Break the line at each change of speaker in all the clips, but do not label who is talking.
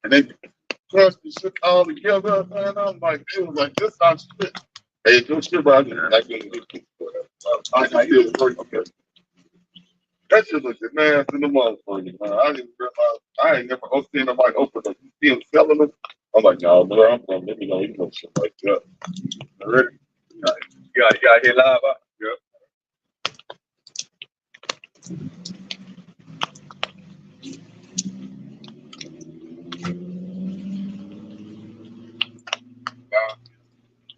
and they crushed the shit all together, man. I'm like, it was like this not shit. Hey, don't shit about it. Like, I can still work. Okay. That shit looked nasty in the motherfucker, man. I didn't realize, I ain't never seen nobody open up. You see them selling them? I'm like, no, where I'm from, let me know you know shit like that. Ready? You got here live out? Yeah.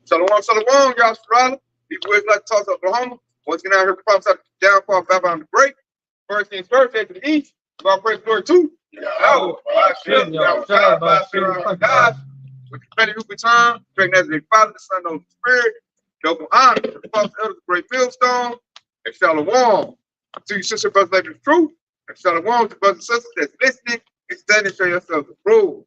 Shalom, y'all, Australia. People who like Tulsa, Oklahoma. Once again, out here, props out the downfall of Babylon the Great. First things first, head to the east. About praise glory too. Oh, with the credit who return, praying as a Father, the Son, and the Spirit. Double honor to the false elders, the great millstone, and shalom to your sister, brothers, like the truth, and shalom to brothers and sisters that's listening and studying to show yourselves approved.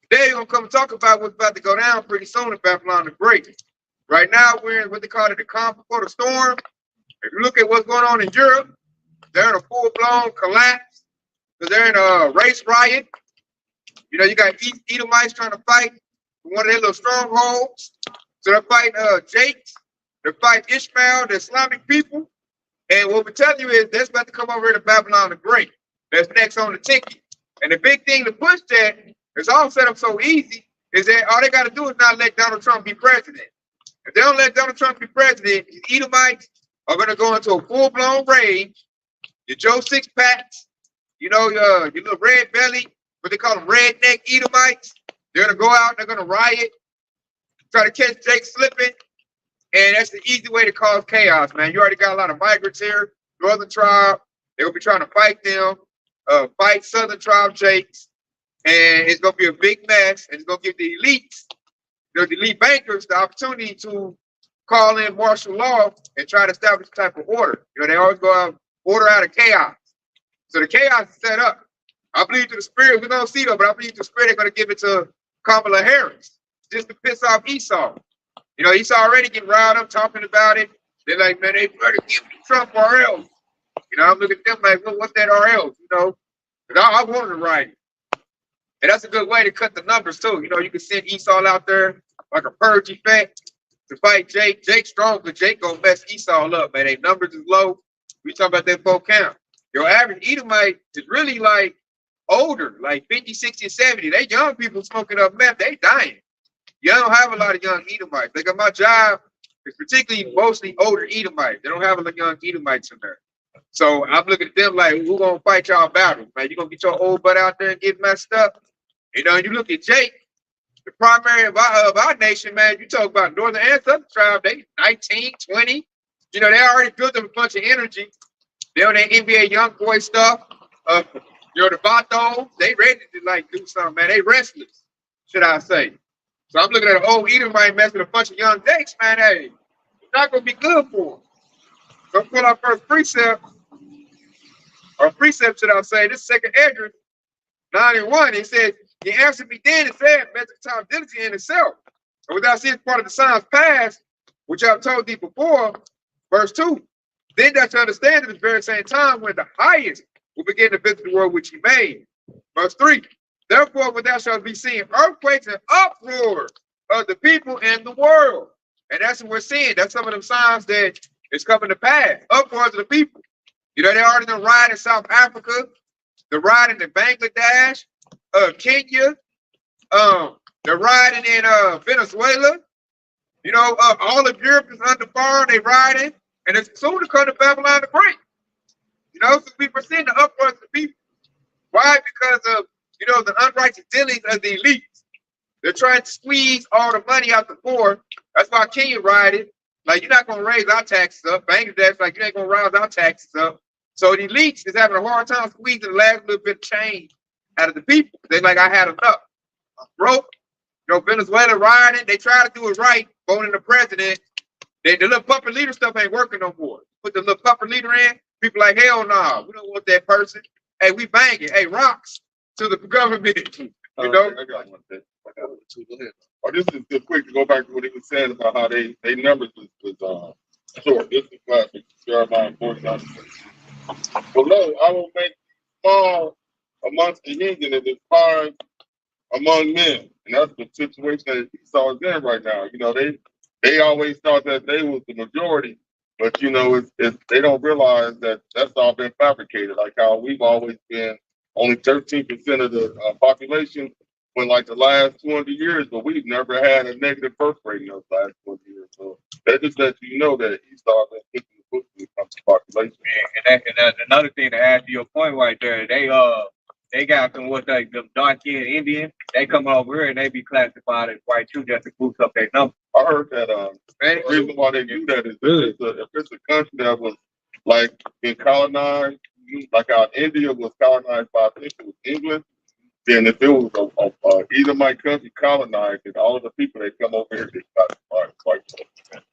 Today, we're going to come and talk about what's about to go down pretty soon in Babylon the Great. Right now, we're in what they call it the calm before the storm. If you look at what's going on in Europe, they're in a full-blown collapse because they're in a race riot. You know, you got Edomites trying to fight for one of their little strongholds. So they're fighting Jakes, they're fighting Ishmael, the Islamic people. And what we tell you is that's about to come over here to Babylon the Great. That's next on the ticket. And the big thing to push that, it's all set up so easy, is that all they got to do is not let Donald Trump be president. If they don't let Donald Trump be president, these Edomites are going to go into a full-blown rage. Your Joe Six-Packs, you know, your little red belly, what they call them redneck Edomites, they're going to go out, they're going to riot, try to catch Jake slipping, and that's the easy way to cause chaos, man. You already got a lot of migrants here, Northern tribe, they're going to be trying to fight them, fight Southern tribe Jakes, and it's going to be a big mess, and it's going to give the elites, the elite bankers, the opportunity to call in martial law and try to establish a type of order. You know, they always go out, order out of chaos. So the chaos is set up. I believe to the spirit, we don't see though, but I believe to the spirit, they're going to give it to Kamala Harris just to piss off Esau. You know, Esau already getting riled up talking about it. They're like, man, they better give it to Trump or else. You know, I'm looking at them like, well, what's that or else? You know, because I wanted to write it. And that's a good way to cut the numbers too. You know, you can send Esau out there like a purge effect to fight Jake. Jake's strong, but Jake gonna mess Esau up, man. Their numbers is low. We talking about that full count. Your average Edomite is really like older, like 50, 60, 70. They young people smoking up meth, they dying. You don't have a lot of young Edomites. Like my job is particularly mostly older Edomites. They don't have a lot of young Edomites in there. So I'm looking at them like, who gonna fight y'all battles, man? You gonna get your old butt out there and get messed up? You know, and you look at Jake, the primary of our nation, man, you talk about Northern and Southern tribe, they 19, 20. You know, they already built up a bunch of energy. They're on that NBA young boy stuff. You know, the Vatos, they ready to like do something, man. They restless, should I say. So I'm looking at an old Edomite mess with a bunch of young Jakes, man. Hey, it's not gonna be good for them. So pull our first precept, or precept, should I say, this second Edris 9:1. It says, "He answered me then and said, measure time diligently in itself. And without seeing part of the signs past, which I've told thee before, verse 2, then that you understand at the very same time when the highest will begin to visit the world which he made. Verse 3, therefore when thou shalt be seeing earthquakes and uproar of the people in the world." And that's what we're seeing. That's some of them signs that is coming to pass. Uproars of the people. You know, they already done ride in South Africa. They're riding in Bangladesh, Kenya. They're riding in Venezuela. You know, all of Europe is under fire. They riding, and it's soon to come to Babylon the Great. You know, so we seeing the uproars of the people. Why? Because of, you know, the unrighteous dealings of the elites. They're trying to squeeze all the money out the poor. That's why Kenya riding. Like, you're not going to raise our taxes up. Bangladesh, like, you ain't going to raise our taxes up. So the elites is having a hard time squeezing the last little bit of change out of the people. They're like, I had enough. I'm broke. You know, Venezuela riding. They try to do it right, voting the president. The little puppet leader stuff ain't working no more. Put the little puppet leader in. People like, hell no, nah, we don't want that person. Hey, we banging. Hey, rocks to the government. You know? I got one thing. Oh, this is just quick to go back to what he was saying about how they numbers was short. This is classic. Jeremiah 49. Below, I will make small amongst the heathen is inspired among men. And that's the situation that Esau is in right now. They always thought that they was the majority, but it's they don't realize that that's all been fabricated. Like how we've always been only 13% of the population for like the last 200 years, but we've never had a negative birth rate in those last 20 years. So that just lets you know that Esau has been kicking the book when it comes to population.
And that's another thing to add to your point right there. They got some them dark skinned Indians. They come over here and they be classified as white too, just to boost up their numbers.
I heard that the reason why they do that is if it's a country that was like been colonized, like how India was colonized by, I think it was England, then if it was a Edomite country colonized, and all of the people that come over here, they classified as white folks.
And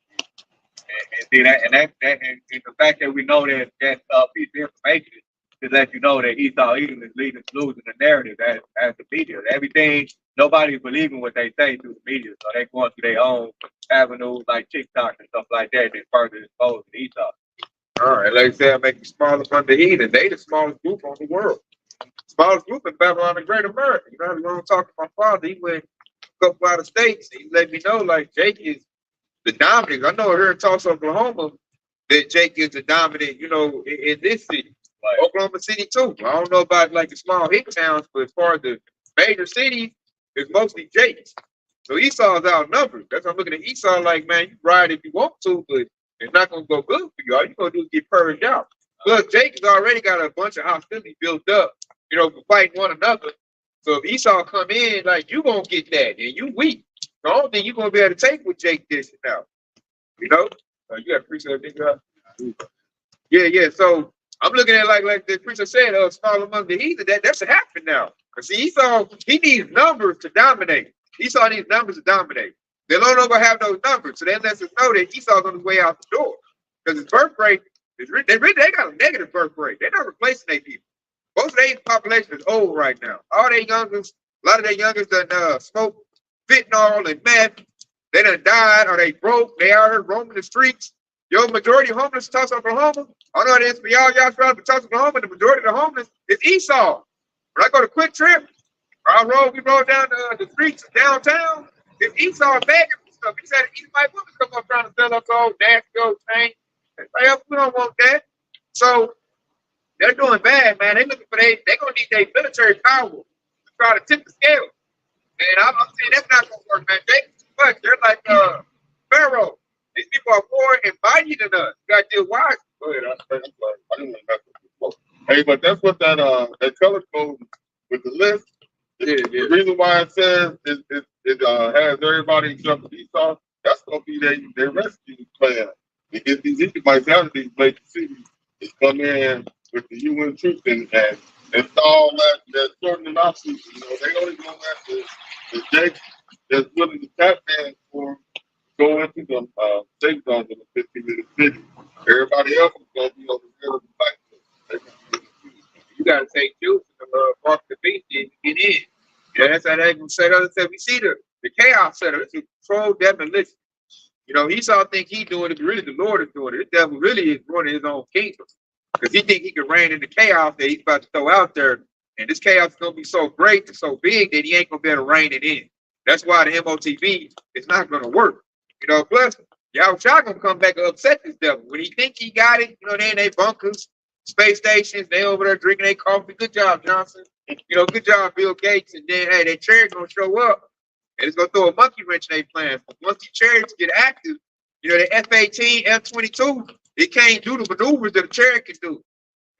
see and the fact that we know that piece of information to let you know that Esau Edom is losing the narrative as the media. Everything, nobody's believing what they say through the media, so they're going through their own avenues like TikTok and stuff like that, and further exposed to Esau.
All right, like I said, make the smallest among the heathen. They the smallest group on the world. Smallest group in Babylon the Great America. You know, I was talking to my father. He went a couple out of states. He let me know like Jake is the dominant. I know here in Tulsa, Oklahoma, that Jake is the dominant. In this city, like Oklahoma City too. I don't know about like the small hick towns, but as far as the major cities, it's mostly Jake's. So Esau's outnumbered. That's why I'm looking at Esau like, man, you ride if you want to, but it's not gonna go good for you. All you're gonna do is get purged out. Plus, Jake has already got a bunch of hostility built up, for fighting one another. So if Esau come in, like you gonna get that, and you weak. The only thing you're gonna be able to take with Jake this now. You got to preach that thing. Yeah. So I'm looking at like the preacher said, small among the heathen. That's happening now. Cause see, Esau, he needs numbers to dominate. Esau needs numbers to dominate. They don't know gonna have those numbers, so that lets us know that Esau's on his way out the door. Because his birth rate they got a negative birth rate. They're not replacing their people. Most of their population is old right now. All their youngest, a lot of their youngest done smoke fentanyl and meth. They done died or they broke. They out here roaming the streets. Majority of homeless in Tulsa, Oklahoma. I know it is for y'all from Tulsa, Oklahoma. The majority of the homeless is Esau. When I go to Quick Trip, we roll down the streets downtown. It's Esau begging for stuff. He said, Edomite women come up trying to sell us all nasty old things. We don't want that. So they're doing bad, man. They're looking for they're gonna need their military power to try to tip the scale. And I'm saying that's not gonna work, man. But they're like Pharaoh. These people are more invited than us. You gotta deal wise. Go ahead. I didn't want to mess with you. Hey, but that's what that color code with the list. The reason why it says it has everybody except for Esau. That's gonna be their rescue plan. Because these Edomites out of these major cities is come in with the UN troops and install that certain monopoly. They only go after the Jake that's willing to tap dance for go into the safe zones in the 15-minute city. Everybody else is gonna be over there with the fight. You gotta take Jews to walk the beach and get in. Yeah, that's how they gonna set up. We see the chaos setup. It's a controlled demolition. Esau think he doing it, but really the Lord is doing it. The devil really is running his own kingdom. Because he think he can reign in the chaos that he's about to throw out there. And this chaos is gonna be so great and so big that he ain't gonna be able to reign it in. That's why the MOTV is not gonna work. Plus Yahushua gonna come back and upset this devil. When he think he got it, they in their bunkers, space stations, they over there drinking their coffee. Good job, Johnson. Good job, Bill Gates. And then hey, their chariots gonna show up. And it's gonna throw a monkey wrench in their plans. But once these chariots get active, the F-18, F-22, it can't do the maneuvers that a chariot can do.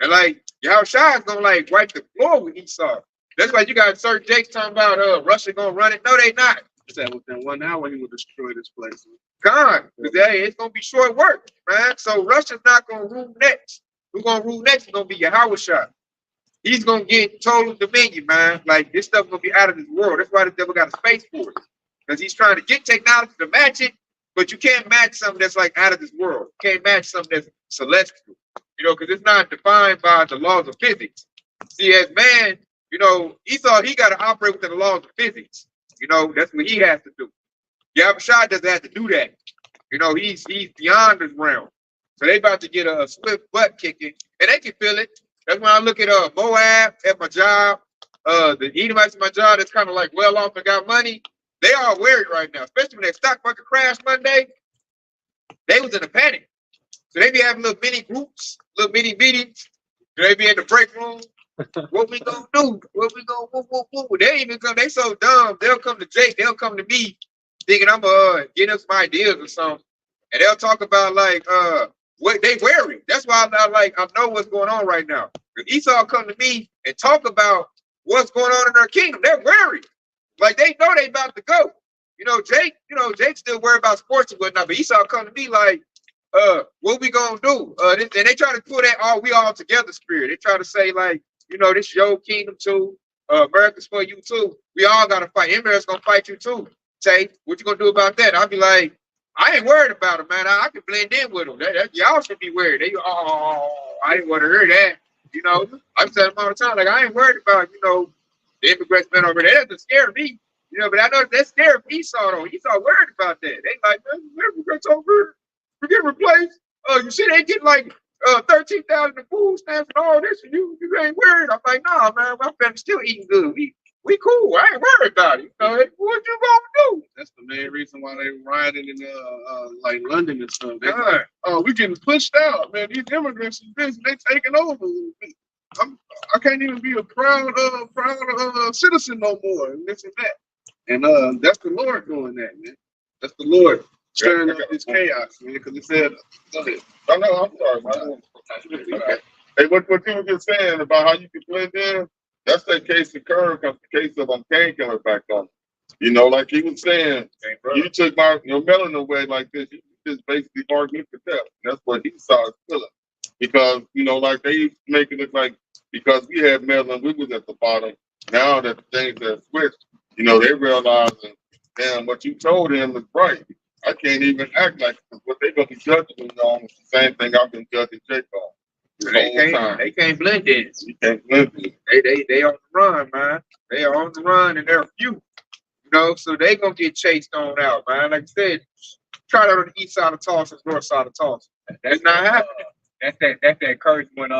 And like Yahushua is gonna like wipe the floor with Esau. That's why you got certain Jakes talking about Russia gonna run it. No, they not.
That within 1 hour he will destroy this place.
God, because it's gonna be short work, man. So Russia's not gonna rule next. Who's gonna rule next is gonna be Yahushua. He's gonna get total dominion, man. Like this stuff gonna be out of this world. That's why the devil got a space force. Because he's trying to get technology to match it, but you can't match something that's like out of this world. You can't match something that's celestial. Because it's not defined by the laws of physics. See, as man, Esau, he got to operate within the laws of physics. That's what he has to do. Yahushua doesn't have to do that. He's beyond his realm. So they about to get a swift butt kicking, and they can feel it. That's when I look at Moab at my job, the Edomites at my job that's kind of like well off and got money. They are worried right now, especially when that stock market crashed Monday. They was in a panic. So they be having little mini groups, little mini meetings. They be in the break room. What we gonna do? What we gonna woo? They even come. They so dumb. They'll come to Jake. They'll come to me, thinking I'm getting us some ideas or something, and they'll talk about like what they wearing. That's why I know what's going on right now. If Esau come to me and talk about what's going on in their kingdom, they're worried. Like they know they about to go. Jake still worried about sports and whatnot, but Esau come to me like, what we gonna do? And they try to pull that we all together spirit. They try to say like, this your kingdom too. America's for you too. We all gotta fight. Emirates gonna fight you too. Tay, what you gonna do about that? I'll be like, I ain't worried about it, man. I can blend in with them. Y'all should be worried. I didn't want to hear that. I'm telling them all the time, like I ain't worried about, the immigrants been over there. That doesn't scare me. But I know that's scared Esau though. Esau worried about that. They like, man, immigrants over here. We get replaced. You see they get like 13,000 in food stamps and all this, and you ain't worried. I'm like, nah, man, my family's still eating good. We cool. I ain't worried about it. What you gonna do?
That's the main reason why they rioting in like London and stuff. They
Right.
we getting pushed out, man. These immigrants is busy. They taking over. I can't even be a proud citizen no more, and this and that. And that's the Lord doing that, man. That's the Lord stirring up this chaos, man. Because it said, go ahead.
Oh, no, I'm sorry, man.
Hey, what you were just saying about how you can blend in, that's that case of Curve, because the case of painkiller back on. Like he was saying, you took your melon away like this, you just basically arguing for death. That's what he saw as feeling. Because, like they making it like, because we had melon, we was at the bottom. Now that the things have switched, they realizing, damn, what you told him is right. I can't even act like what they're gonna be judging me on is the same thing I've been judging Jake on.
They can't blend in.
You can't blend in.
They on the run, man. They are on the run and they're few. So they gonna get chased on out, man. Like I said, try that on the east side of Tulsa, north side of Tulsa. That's not happening.
That's that curse when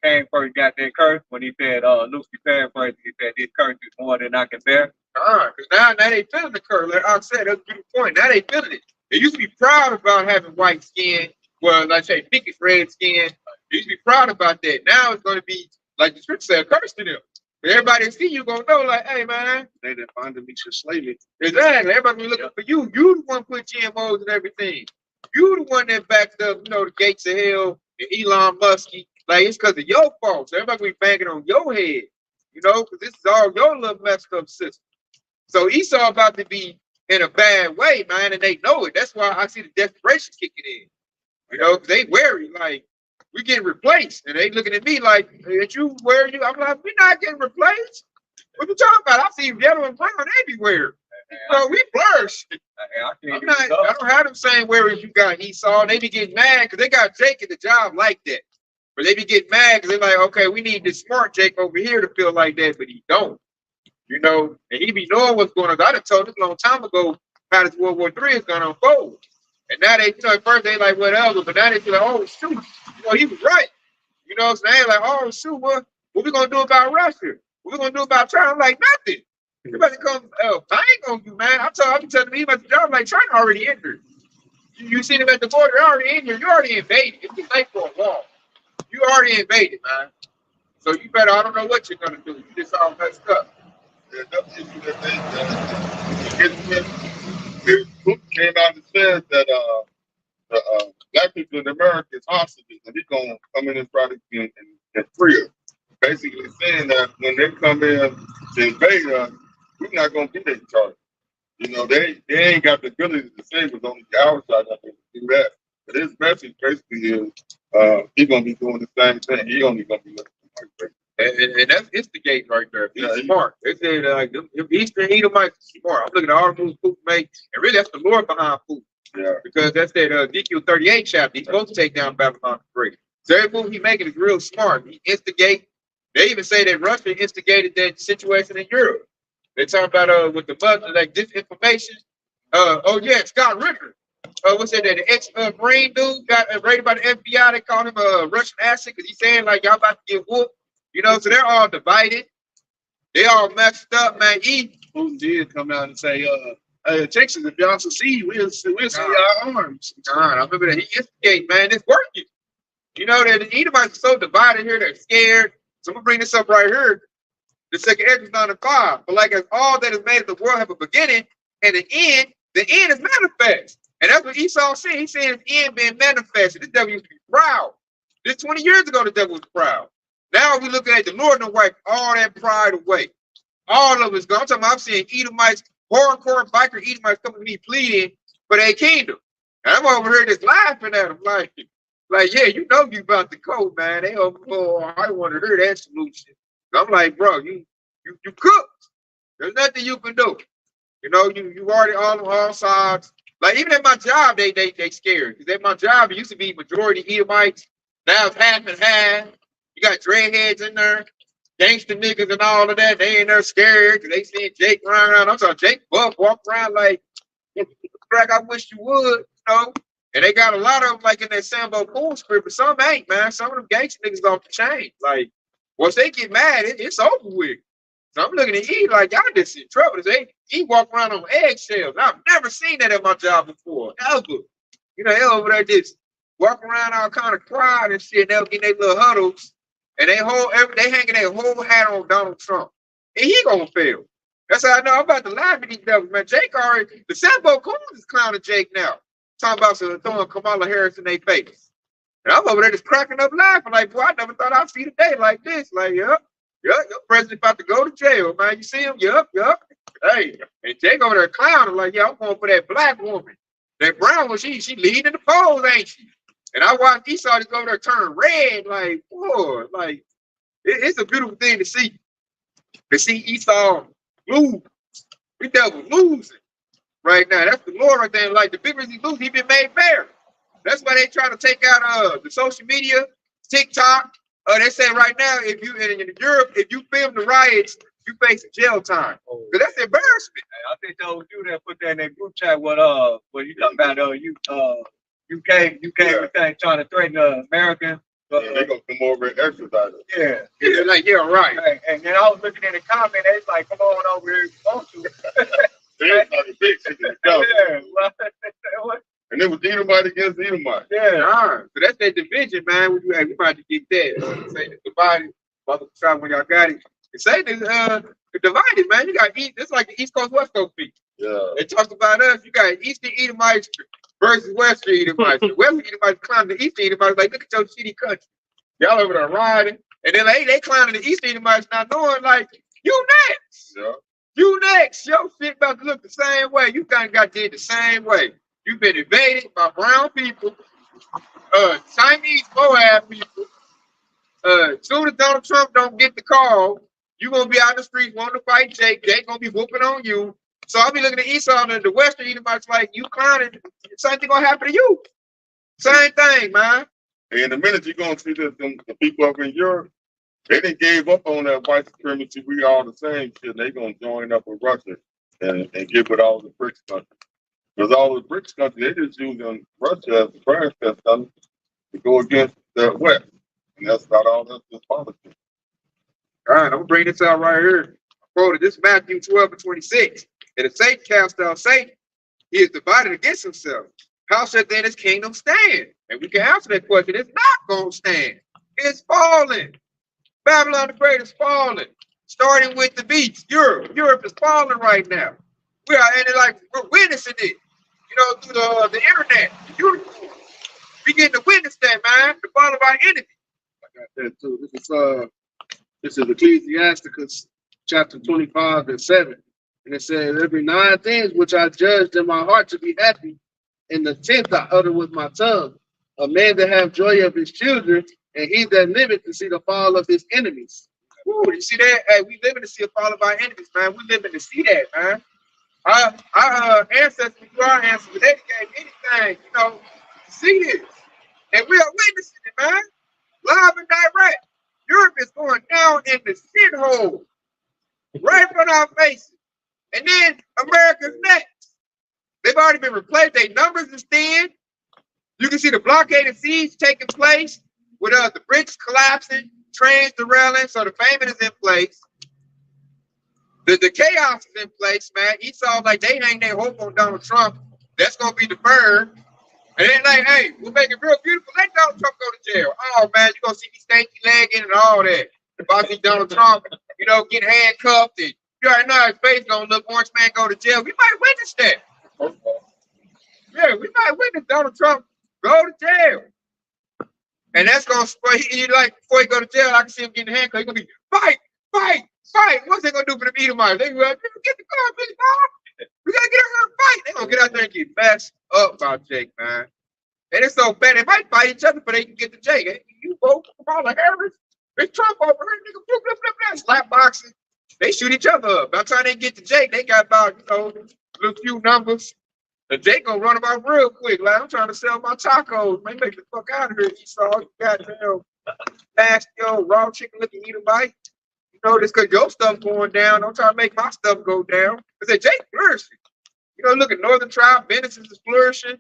Cain first got that curse when he said Lucy paraphrased, he said this curse is more than I can bear.
Because now they feeling the curse. Like I said, that's a good point. Now they feeling it. They used to be proud about having white skin. Well, like I say, Pickett's red skin. They used to be proud about that. Now it's going to be, like the scripture said, a curse to them. But everybody see you going to know, like, hey, man.
They didn't find me should slay me.
Exactly. Everybody be looking for you. You the one put GMOs and everything. You the one that backed up, the gates of hell and Elon Musk. Like, it's because of your fault. So everybody be banging on your head, because this is all your little messed up system. So Esau about to be in a bad way, man, and they know it. That's why I see the desperation kicking in. Because they worry, like, we getting replaced. And they looking at me like, you where you? I'm like, we're not getting replaced. What you talking about? I see yellow and brown everywhere. So we flourished. I don't have them same worries you got, Esau. They be getting mad because they got Jake at the job like that. But they be getting mad because they're like, okay, we need this smart Jake over here to feel like that, but he don't. And he be knowing what's going on. I done told this a long time ago how this World War III is going to unfold. And now they, at first they like whatever, but now they feel like, oh, shoot, he was right. So they like, oh, shoot, what we going to do about Russia? What we going to do about China? I'm like, nothing. Everybody come, I ain't going to do, man. I'm telling me about the job, like China already entered. You see them at the border, they're already in here. You already invaded. It's just like for a wall. You already invaded, man. So you better, I don't know what you're going to do. You just all messed up.
That's the issue that they came out and said that the black people in America is hostages and he's gonna come in and try to and free us. Basically saying that when they come in to invade us, we're not gonna be their target. They ain't got the ability to save us, only the outside that they do that. But his message basically is he's gonna be doing the same thing. He only gonna be looking for my
and that's instigate right there. He's smart. They said them Eastern Edomites smart. I'm looking at all the moves Putin make, and really that's the Lord behind Putin.
Yeah.
Because that's that Ezekiel 38 chapter. He's supposed to take down Babylon the Great. So every move he making is real smart. He instigate. They even say that Russia instigated that situation in Europe. They talk about with the Muslims, like disinformation. Oh yeah, Scott Ritter. what's that? The ex-Marine dude got raided by the FBI. They called him a Russian asset because he's saying like y'all about to get whooped. You know, so they're all divided. They all messed up, man.
Putin did come out and say, Texas, if y'all succeed, we'll see our arms.
God, I remember that he instigated, man. It's working. You know that the Edomites are so divided here, they're scared. So I'm gonna bring this up right here. The second Ezra 9:5. But like as all that is made of the world have a beginning and an end, the end is manifest. And that's what Esau said. He said his end being manifested. This devil used to be proud. This 20 years ago, the devil was proud. Now we looking at the Lord and wipe all that pride away. All of it's gone. I'm talking about I'm seeing Edomites, hardcore biker Edomites coming to me pleading for their kingdom. And I'm over here just laughing at them like, yeah, you know you about to go, man. They over, oh, I want to hear that solution. I'm like, bro, you cooked. There's nothing you can do. You know, you already on all sides. Like even at my job, they scared. Because at my job, it used to be majority Edomites. Now it's half and half. You got dreadheads in there, gangster niggas and all of that. They ain't there scared because they seeing Jake run around. I'm sorry, Jake Buck walk around like I wish you would, you know. And they got a lot of them like in that Sambo Cool script, but some ain't, man. Some of them gangster niggas off the chain. Like, once they get mad, it's over with. So I'm looking at E like, y'all just in trouble. He walk around on eggshells. I've never seen that at my job before, ever. You know, they over there just walk around all kind of quiet and shit. They'll get their little huddles. And they hanging their whole hat on Donald Trump. And he gonna fail. That's how I know I'm about to laugh at these devils, man. Jake already, the Sambo Coons is clowning Jake now. Talking about throwing Kamala Harris in their face. And I'm over there just cracking up laughing. Like, boy, I never thought I'd see the day like this. Like, yep, your president about to go to jail, man. You see him? Yep. Hey, and Jake over there clowning like, yeah, I'm going for that black woman. That brown one, she leading the polls, ain't she? And I watched Esau just go over there turn red, like, boy, like, it's a beautiful thing to see. To see Esau lose. The devil losing right now. That's the Lord right there. Like, the bigger he loses, he been made fair. That's why they try to take out the social media, TikTok. They say right now, if you in Europe, if you film the riots, you face jail time. Cause that's embarrassment.
I think those you that put that in that group chat what you talking about UK everything trying to threaten Americans.
They're gonna come over and extradite us.
Yeah,
like, yeah, right.
And then I was looking in the comment, they was like, come on over here if you want to.
They're not a big shit in the government.
Yeah.
And it was Edomite against Edomite.
Yeah, so that's that division, man. We about to get that. Say the divided, mother try when y'all got it. And say the divided, man. You got it's like the East Coast, West Coast people.
Yeah.
They talk about us. You got Eastern Edomites versus Western Edomites. The Western Edomites clown the Eastern Edomites, like, look at your shitty country. Y'all over there riding. And then they clowning the Eastern Edomites not knowing, like, you next.
Yeah.
You next. Your shit about to look the same way. You kind of got did the same way. You've been invaded by brown people, Chinese Moab people. Soon as Donald Trump don't get the call, you're going to be out in the streets wanting to fight Jake. Jake going to be whooping on you. So I'll be looking at Esau and the Western Edomites like, you clowning, same thing going to happen to you. Same thing, man.
And in a minute, you're going to see that the people up in Europe, they didn't gave up on that white supremacy. We all the same shit. They're going to join up with Russia and give it all the BRICS countries. Because all the BRICS countries, they just using Russia as a trash test to go against the West. And that's not all that's just politics.
All right, I'm going to bring this out right here. I quoted this Matthew 12:26. And if Satan cast out Satan, he is divided against himself. How shall then his kingdom stand? And we can answer that question. It's not going to stand. It's falling. Babylon the Great is falling. Starting with the beast. Europe is falling right now. We're witnessing it. You know, through the internet. We getting to witness that, man. The fall of our enemy.
I got that too. This is Ecclesiasticus chapter 25:7. And it says, every 9 things which I judged in my heart to be happy, in the 10th I utter with my tongue. A man that have joy of his children, and he that liveth to see the fall of his enemies.
Ooh, you see that? Hey, we living to see the fall of our enemies, man. We living to see that, man. Our ancestors, our ancestors, they gave anything, you know, to see this. And we are witnessing it, man. Live and direct. Europe is going down in the shithole. Right in front of our faces. And then America's next. They've already been replaced. Their numbers is thin. You can see the blockade and siege taking place with the bridges collapsing, trains derailing. So the famine is in place. The chaos is in place, man. Esau, like, they hang their hope on Donald Trump. That's going to be deferred. And then, like, hey, we'll make it real beautiful. Let Donald Trump go to jail. Oh, man, you're going to see me stanky legging and all that. If I see Donald Trump, you know, get handcuffed, and you already know his face going to look, orange man go to jail. We might witness that. Yeah, we might witness Donald Trump go to jail. And that's going to spoil, like, before he go to jail, I can see him getting handcuffed. He's going to be, fight, fight, fight. What's they going to do for the Edomites? They going to get the car, Billy Bob. We got to get out there and fight. They're going to get out there and get messed up by Jake, man. And it's so bad. They might fight each other, but they can get to Jake. Hey, you vote for Kamala Harris? It's Trump over here, nigga. Blah, blah, blah, blah. Slap boxing. They shoot each other up. By the time they get to Jake, they got about, you know, a few numbers. And Jake gonna run about real quick. Like, I'm trying to sell my tacos. Man, make the fuck out of here. Esau, you goddamn nasty old raw chicken looking Edomite. You know, this cause your stuff going down. Don't try to make my stuff go down. I said Jake flourishing. You know, look at Northern Tribe, businesses is flourishing.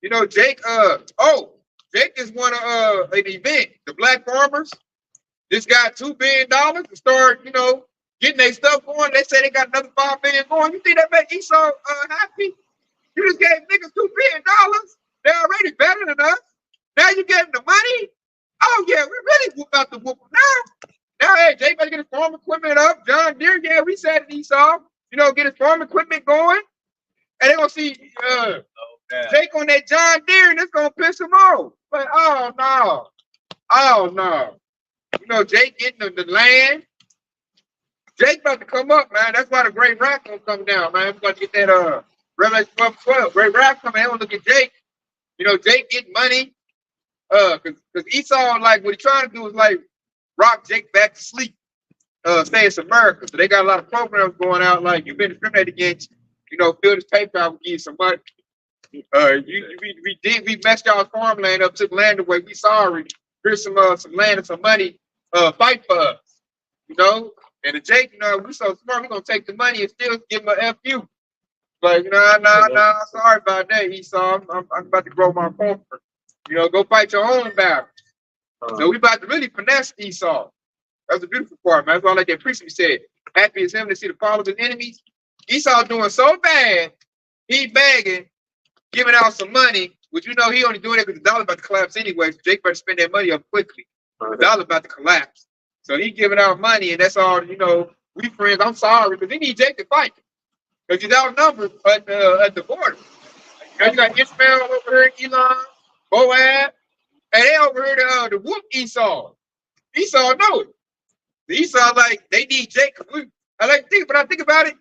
You know, Jake, Jake is one of an event. The Black Farmers just got $2 billion to start, you know, getting their stuff going. They say they got another $5 billion going. You think that make Esau happy? You just gave niggas $2 billion. They're already better than us. Now you gave them the money. Oh yeah, we really about to whoop them now. Now, hey, Jake better get his farm equipment up. John Deere, yeah, we said it, Esau. You know, get his farm equipment going. And they're gonna see Jake on that John Deere, and it's gonna piss him off. But oh no. Oh no. You know, Jake getting the land. Jake about to come up, man. That's why the great rap gonna come down, man. We're gonna get that Revelation 12. Great rap coming. They wanna look at Jake. You know, Jake getting money. Cause Esau, like, what he trying to do is like rock Jake back to sleep. Say it's America. So they got a lot of programs going out, like, you've been discriminated against, you know, fill this paper out, we'll give you some money. We messed y'all's farmland up, took land away. We sorry. Here's some land and some money. Fight for us, you know. And the Jake, you know, we so smart. We gonna take the money and still give him a FU. Like, nah. Sorry about that, Esau. I'm about to grow my farm. You know, go fight your own battle. So we about to really finesse Esau. That's the beautiful part, man. That's why, like that priest said, happy is him to see the fall of his enemies. Esau doing so bad, he begging, giving out some money, which, you know, he only doing it because the dollar about to collapse anyway. So Jake better spend that money up quickly. The dollar about to collapse. So he giving out money, and that's all, you know, we friends. I'm sorry, because he need Jake to fight. Because he's outnumbered at the border. You got Ishmael over here in Elon, Boab, and they over here to whoop Esau. Esau know it. Esau, like, they need Jake. When I think about it,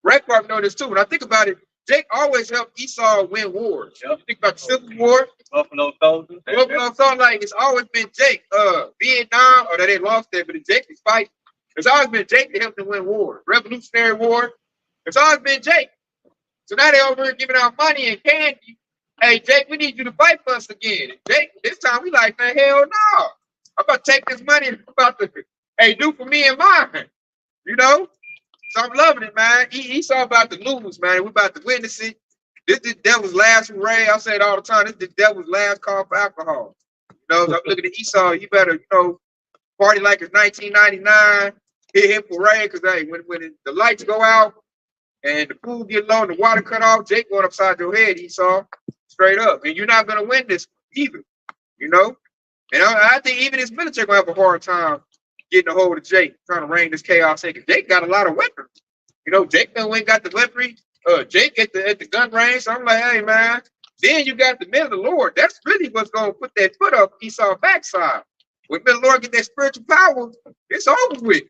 Red Park know this too. When I think about it, Jake always helped Esau win wars. Yep. You think about the Civil War,
Buffalo Soldiers.
Like, it's always been Jake. Vietnam, or they lost there, but Jake is fighting. It's always been Jake to help them win wars. Revolutionary War. It's always been Jake. So now they over here giving out money and candy. Hey, Jake, we need you to fight for us again. And Jake, this time we like, man, hell no. I'm about to take this money and I'm about to, do for me and mine. You know? So I'm loving it, man. Esau about to lose, man. We're about to witness it. This is the devil's last hooray. I say it all the time. This is the devil's last call for alcohol. You know, so I'm looking at Esau. You better, you know, party like it's 1999. Hit him for rain, because, hey, when the lights go out and the pool get low and the water cut off, Jake going upside your head, Esau. Straight up. And you're not going to win this either, you know? And I think even his military going to have a hard time getting a hold of Jake, trying to rein this chaos in. Jake got a lot of weapons. You know, Jake done went got the weaponry. Jake at the gun range. So I'm like, hey, man. Then you got the men of the Lord. That's really what's going to put that foot up Esau's backside. When the Lord get that spiritual power, it's over with.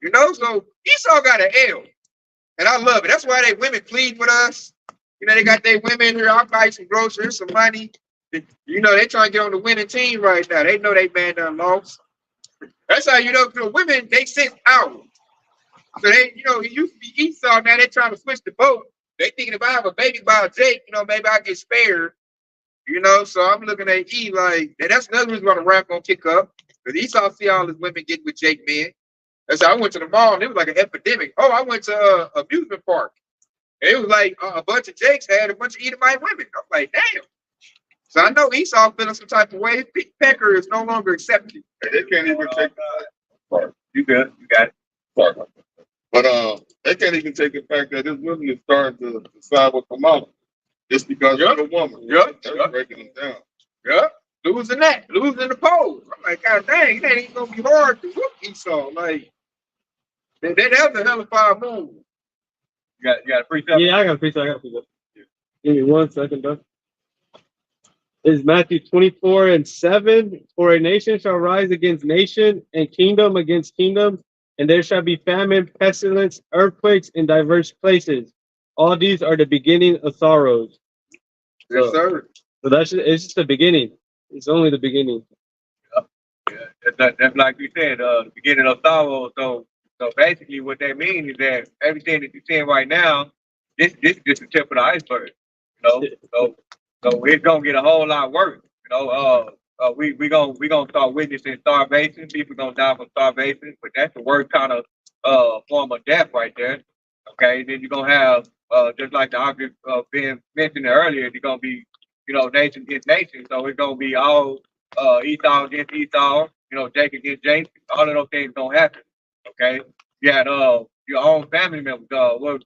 You know, so Esau got an L. And I love it. That's why they women plead with us. You know, they got their women here. I'll buy some groceries, some money. You know, they trying to get on the winning team right now. They know they man done lost. That's how, you know, the women, they sense power. So they, you know, he used to be Esau. Now they trying to switch the boat. They thinking if I have a baby by Jake, you know, maybe I get spared. You know, so I'm looking at E like, and that's another reason why the rap gonna kick up. Because Esau see all his women getting with Jake men. That's how I went to the mall and it was like an epidemic. Oh, I went to amusement park. It was like a bunch of Jakes had a bunch of Edomite women. I'm like, damn. So I know Esau feeling some type of way. Pecker is no longer accepted.
They can't even take the
You good? You got it.
sorry. But they can't even take the fact that this woman is starting to side with Kamala just because
Yep.
you're a woman.
Yep.
That's
Yep.
breaking them down.
Yeah, losing the polls. I'm like, God dang, it ain't even gonna be hard to whoop Esau. Like, that was a hell of a move.
You got a free stuff?
Yeah, I got a freestyle. Give me 1 second, though. Is Matthew 24:7. For a nation shall rise against nation, and kingdom against kingdom, and there shall be famine, pestilence, earthquakes in diverse places. All these are the beginning of sorrows.
Yes, sir.
So it's just the beginning. It's only the beginning.
Yeah, that's like you said, the beginning of sorrow. So basically, what that means is that everything that you're seeing right now, this is just the tip of the iceberg. So it's gonna get a whole lot worse. We gonna start witnessing starvation. People gonna die from starvation, but that's the worst kind of form of death right there. Okay, then you're gonna have just like the object being mentioned earlier, you're gonna be nation against nation. So it's gonna be all Esau against Esau, Jake against Jake. All of those things gonna happen. Okay, you had your own family members. What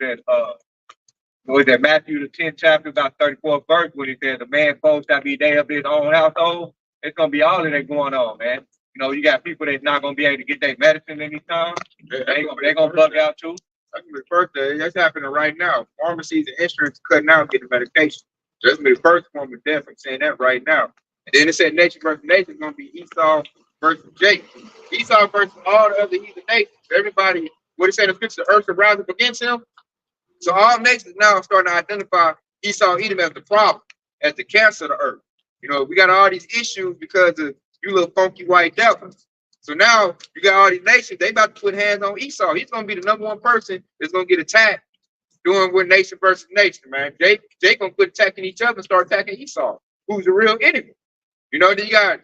was that Matthew the 10th chapter, about 34th verse, when he said the man folks that be day of his own household. It's gonna be all of that going on, man. You got people that's not gonna be able to get their medicine anytime. They gonna bug out too.
That's my birthday. That's happening right now. Pharmacies and insurance cutting out getting medication. So that's my first form of death. I'm saying that right now. And then it said nation versus nation is gonna be Esau versus Jake. Esau versus all the other heathen nations. Everybody, what it said in scripture, the earth will rise up against him. So all nations now are starting to identify Esau, Edom as the problem, as the cancer of the earth. We got all these issues because of you little funky white devils. So now you got all these nations, they about to put hands on Esau. He's gonna be the number one person that's gonna get attacked doing with nation versus nation, man. They gonna quit attacking each other and start attacking Esau, who's the real enemy. Then you got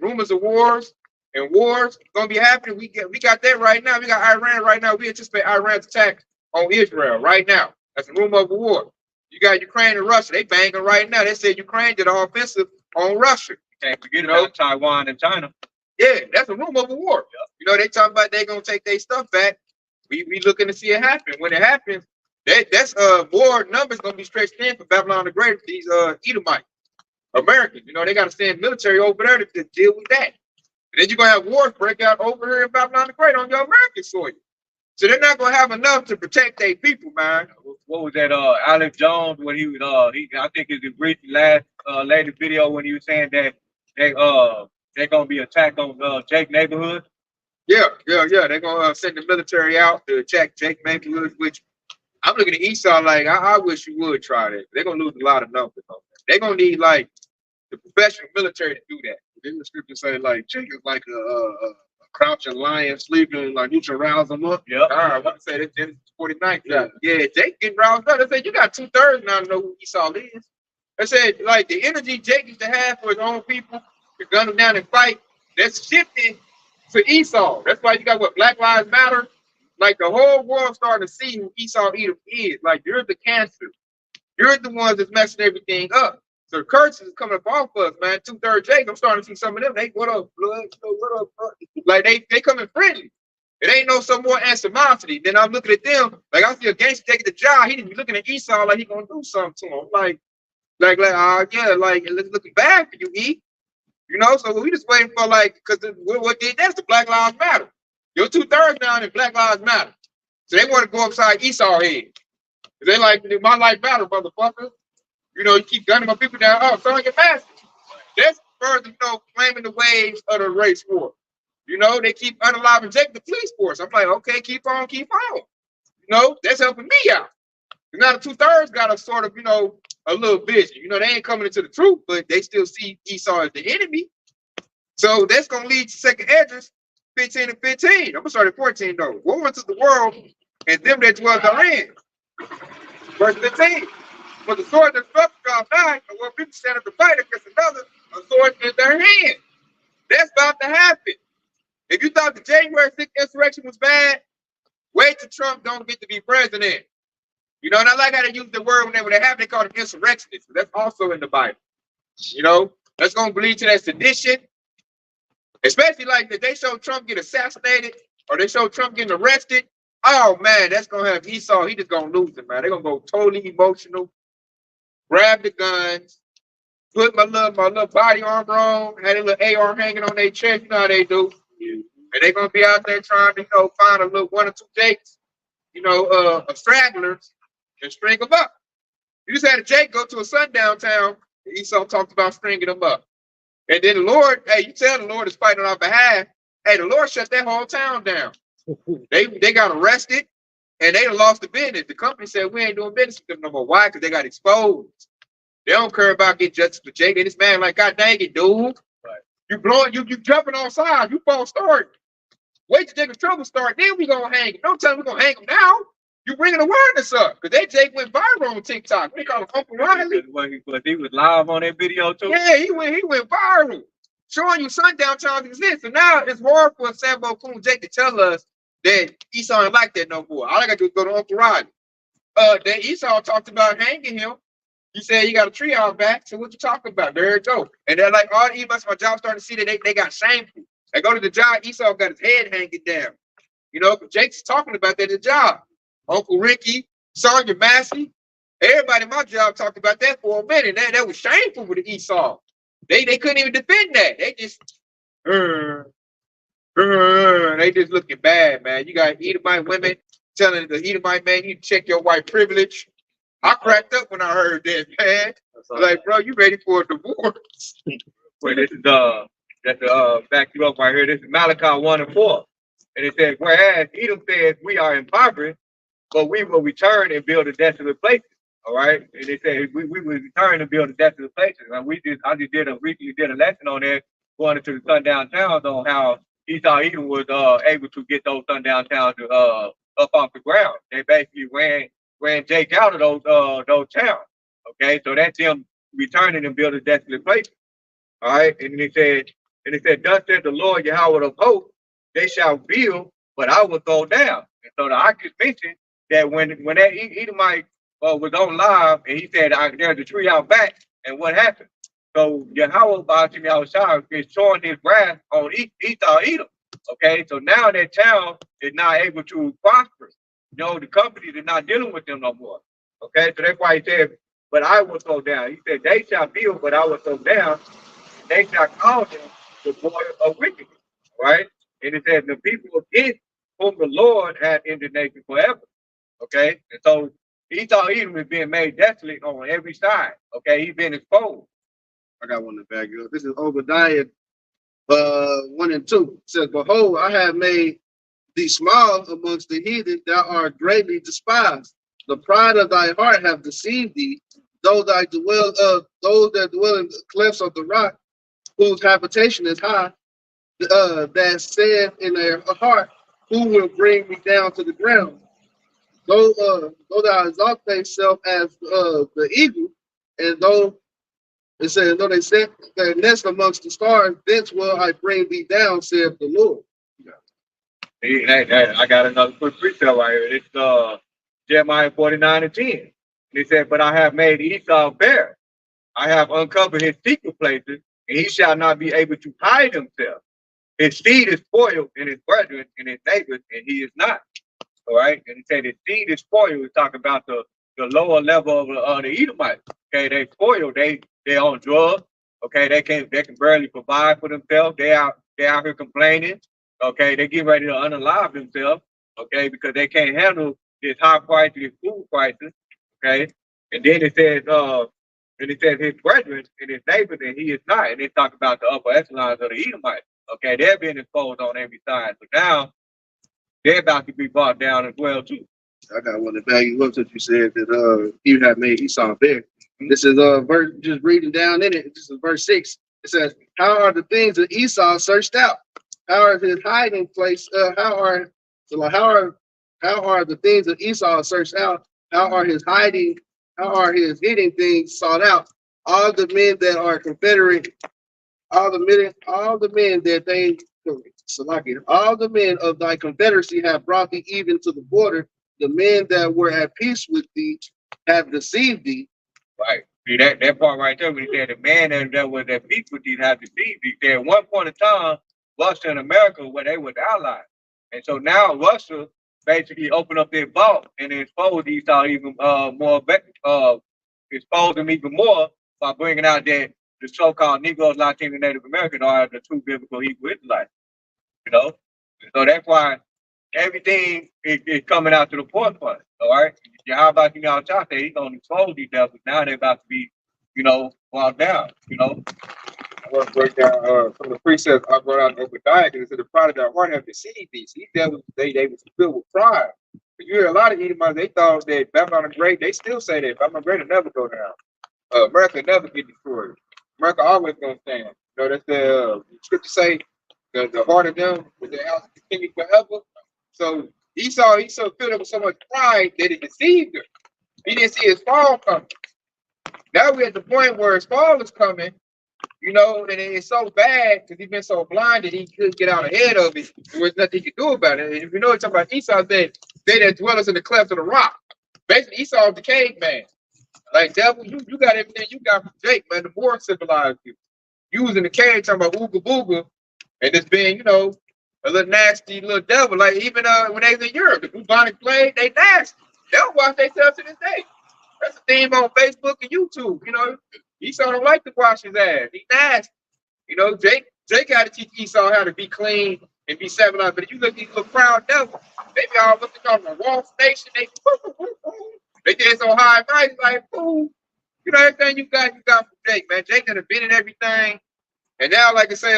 rumors of wars and wars gonna be happening. We got that right now. We got Iran right now. We anticipate Iran's attack on Israel right now. That's a rumor of a war. You got Ukraine and Russia. They banging right now. They said Ukraine did an offensive on Russia.
Can't forget about Taiwan and China.
Yeah, that's a rumor of a war. They talking about they gonna take their stuff back. We looking to see it happen. When it happens, that's war numbers gonna be stretched in for Babylon the Great. These Edomite Americans, they got to send military over there to deal with that. And then you're gonna have wars break out over here in Babylon the Great on your American soil. So they're not gonna have enough to protect their people, man.
What was that? Alex Jones, when he was I think it's his latest video when he was saying that they're gonna be attacked on Jake neighborhood.
Yeah. They're gonna send the military out to attack Jake neighborhoods, which I'm looking at Esau like I wish you would try that. They're gonna lose a lot of numbers on that. They're gonna need like the professional military to do that.
Didn't the scripture say like Jake is like a crouching lion sleeping, like you should rouse them up?
Yep.
I want to say that's Genesis 49. Yeah, Jake getting roused up. They said you got 2/3 now to know who Esau is. They said like the energy Jake used to have for his own people to gun them down and fight, that's shifting to Esau. That's why you got Black Lives Matter. Like the whole world starting to see who Esau Edom is. Like you're the cancer. You're the ones that's messing everything up. So the curses is coming up off us, man. 2/3 Jake. I'm starting to see some of them. They what up, blood? What up, blood? Like they coming friendly. It ain't no some more animosity. Then I'm looking at them like I see a gangster taking the job. He didn't be looking at Esau like he gonna do something to him. Like it's looking bad for you, E. So we just waiting for because what did that's the Black Lives Matter. Your 2/3 down in Black Lives Matter. So they want to go upside Esau head. They like my life matter, motherfucker. You keep gunning my people down. Oh, son, get past it. That's further, claiming the waves of the race war. They keep unaliving Jake, the police force. I'm like, okay, keep on. That's helping me out. And now the 2/3 got a sort of, a little vision. They ain't coming into the truth, but they still see Esau as the enemy. So that's gonna lead to second Esdras 15 and 15. I'm gonna start at 14 though. Woe unto the world and them that dwell therein. Verse 15. For the sword that struck shall die, and when people stand up to fight against another, a sword in their hand. That's about to happen. If you thought the January 6th insurrection was bad, wait till Trump don't get to be president. You know, and I like how they use the word when they have, they call them insurrectionists. That's also in the Bible. You know, that's going to lead to that sedition. Especially like if they show Trump get assassinated or they show Trump getting arrested. Oh man, that's gonna have Esau. He just gonna lose it, man. They're gonna go totally emotional, grab the guns, put my little body armor on, had a little AR hanging on their chest. You know how they do. And they're gonna be out there trying to, find a little 1 or 2 Jakes, stragglers, and string them up. You just had a Jake go to a sundown town. Esau talked about stringing them up. And then the Lord, hey, you tell the Lord is fighting on our behalf. Hey, the Lord shut that whole town down. They got arrested and they done lost the business. The company said we ain't doing business with them no more. Why? Because they got exposed. They don't care about getting justice for Jake. They this man like, God dang it, dude. Right. You blowing, you jumping on sides. You false start. Wait till Jacob trouble start. Then we gonna hang him. Don't tell him we're gonna hang him now. You bringing awareness up. Because that Jake went viral on TikTok. They call him Uncle Riley.
He was live on that video too.
Yeah, he went viral. Showing you sundown towns exist. So now it's hard for Sambo Coon Jake to tell us that Esau ain't like that no more. All I gotta do is go to Uncle Riley. Then Esau talked about hanging him. He said you got a tree out back. So what you talking about? There it go. And they're like, all the emails my job starting to see that they got shameful. They go to the job, Esau got his head hanging down. Jake's talking about that at the job. Uncle Ricky, Sonya Massey, everybody in my job talked about that for a minute. That was shameful with the Esau. They couldn't even defend that. They just they just looking bad, man. You got Edomite women telling the Edomite man, you check your white privilege. I cracked up when I heard that, man. Like, bro, you ready for a divorce?
Wait, this is just to back you up right here. This is Malachi 1:4. And it says, whereas Edom says we are impoverished, but we will return and build a desolate places. All right. And they say we will return and build a desolate places. And I just recently did a lesson on that, going into the sundown towns on how Esau Edom was able to get those sundown towns up off the ground. They basically ran Jake out of those towns. Okay, so that's them returning and building desolate places. All right, and it said, thus said the Lord Yahweh of hosts, they shall build, but I will throw down. And so I just mentioned that when that Edomite was on live and he said there's a tree out back, and what happened? So Yahweh is showing his wrath on Esau Edom. Okay, so now that town is not able to prosper. The companies are not dealing with them no more. Okay, so that's why he said, but I will throw down. He said, they shall build, but I will throw down. They shall call them the boy of wickedness. Right? And it says, the people against whom the Lord had indignation forever. Okay, and so Esau Edom is being made desolate on every side. Okay, he's been exposed.
I got one to back you up. This is Obadiah 1 and 2. It says, behold, I have made thee small amongst the heathen, thou art greatly despised. The pride of thy heart have deceived thee, those that dwell in the clefts of the rock, whose habitation is high, that said in their heart, who will bring me down to the ground? Though thou exalt thyself as the eagle, and though it says, though they set their nest amongst the stars, thence will I bring thee down, saith the Lord.
I got another quick precept right here. It's Jeremiah 49 and 10. He said, but I have made Esau bare. I have uncovered his secret places, and he shall not be able to hide himself. His seed is spoiled in his brethren and his neighbors, and he is not. All right. And he said his seed is spoiled. We talk about the lower level of the Edomites. Okay, they spoiled. They on drugs. Okay, they can barely provide for themselves. They out here complaining. Okay, they get ready to unalive themselves. Okay, because they can't handle this high price, these food prices. Okay, and then it says his brethren and his neighbors, and he is not. And they talk about the upper echelons of the Edomites. Okay, they're being exposed on every side. But now they're about to be brought down as well too.
I got one to back you up that you said that he had made Esau bare. This is verse, just reading down in it. This is verse 6. It says, how are the things that Esau searched out? How are his hiding place? How are the things that Esau searched out? How are his hiding things sought out? All the men that are confederate, all the men of thy confederacy have brought thee even to the border the men that were at peace with thee have deceived thee.
Right. See that part right there when he said the man that was at peace with these have deceived. He said at one point in time, Russia and America where they were allies. And so now Russia basically opened up their vault and exposed Esau even more exposed them even more by bringing out that the so-called Negroes, Latino, and Native American are the true biblical Hebrew Israelites. You know? So that's why everything is coming out to the forefront. All right. Yeah, how about Y'all say he's gonna expose these devils. Now they're about to be, brought down,
I want to break down some of the precepts I brought out in Obadiah because it said the pride of their heart have deceived these. These devils, they was filled with pride. But you hear a lot of Edomites, they thought that Babylon the Great, they still say that Babylon the Great will never go down. America never get destroyed. America always gonna stand. That's the scripture say the heart of them with their house continue forever. So Esau filled up with so much pride that it deceived him. He didn't see his fall coming. Now we're at the point where his fall is coming, and it's so bad because he's been so blinded he couldn't get out ahead of it. There was nothing he could do about it. And if you know what I'm talking about, Esau said, they that dwellers in the cleft of the rock. Basically, Esau is the caveman. Like, devil, you got everything you got from Jake, man. The more civilized you. You was in the cave talking about ooga booga, and it's been, a little nasty little devil. Like, even when they was in Europe, the bubonic plague, they nasty. They'll wash themselves to this day. That's a theme on Facebook and YouTube. Esau don't like to wash his ass. He nasty. Jake had to teach Esau how to be clean and be civilized. But if you look at these little proud devils, they be all looking on the Wolf Nation. They get so high and mighty, like, fool. Everything you got from Jake, man. Jake done been in everything. And now, like I say,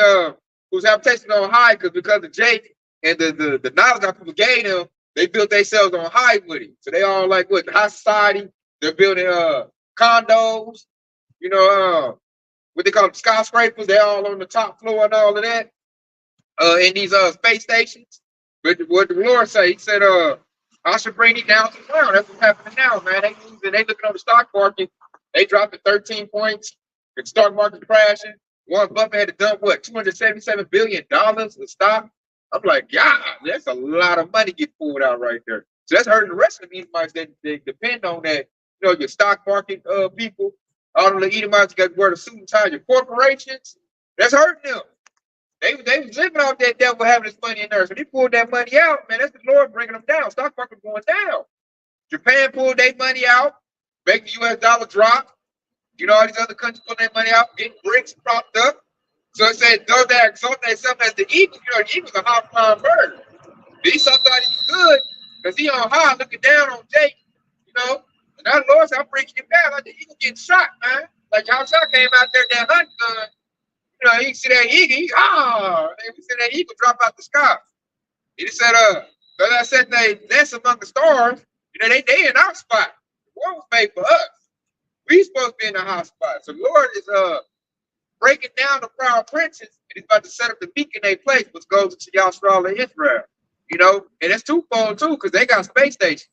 whose habitation on high, because of Jake and the knowledge that people gave them, they built themselves on high with it. So they all like what, the high society, they're building condos, what they call them, skyscrapers, they're all on the top floor and all of that. In these space stations. But what the Lord say, he said, I should bring these down to the ground. That's what's happening now, man. They looking on the stock market. They dropped to 13 points. The stock market crashing. Warren Buffett had to dump what, $277 billion in stock. I'm like, yeah, that's a lot of money get pulled out right there. So that's hurting the rest of the Edomites that they depend on that. Your stock market people, all the Edomites got to wear the suit and tie. Your corporations, that's hurting them. They was living off that devil having his money in there. So they pulled that money out, man. That's the Lord bringing them down. Stock market going down. Japan pulled their money out, make the US dollar drop. All these other countries pulling their money out, getting bricks propped up. So it said those that exalt themselves as the eagle, the eagle's a high flying bird. Esau thought he was good because he on high looking down on Jake, And now the Lord said, I'm bringing you down. Like the eagle getting shot, man. Like how shot came out there, that hunting gun. You see that eagle, you see that eagle drop out the sky. He said, as I said, they nest among the stars, they in our spot. The war was made for us. We supposed to be in the high spot. So the Lord is breaking down the proud princes, and he's about to set up the beacon in their place, which goes to Yashral and Israel. And it's twofold too, because they got space stations.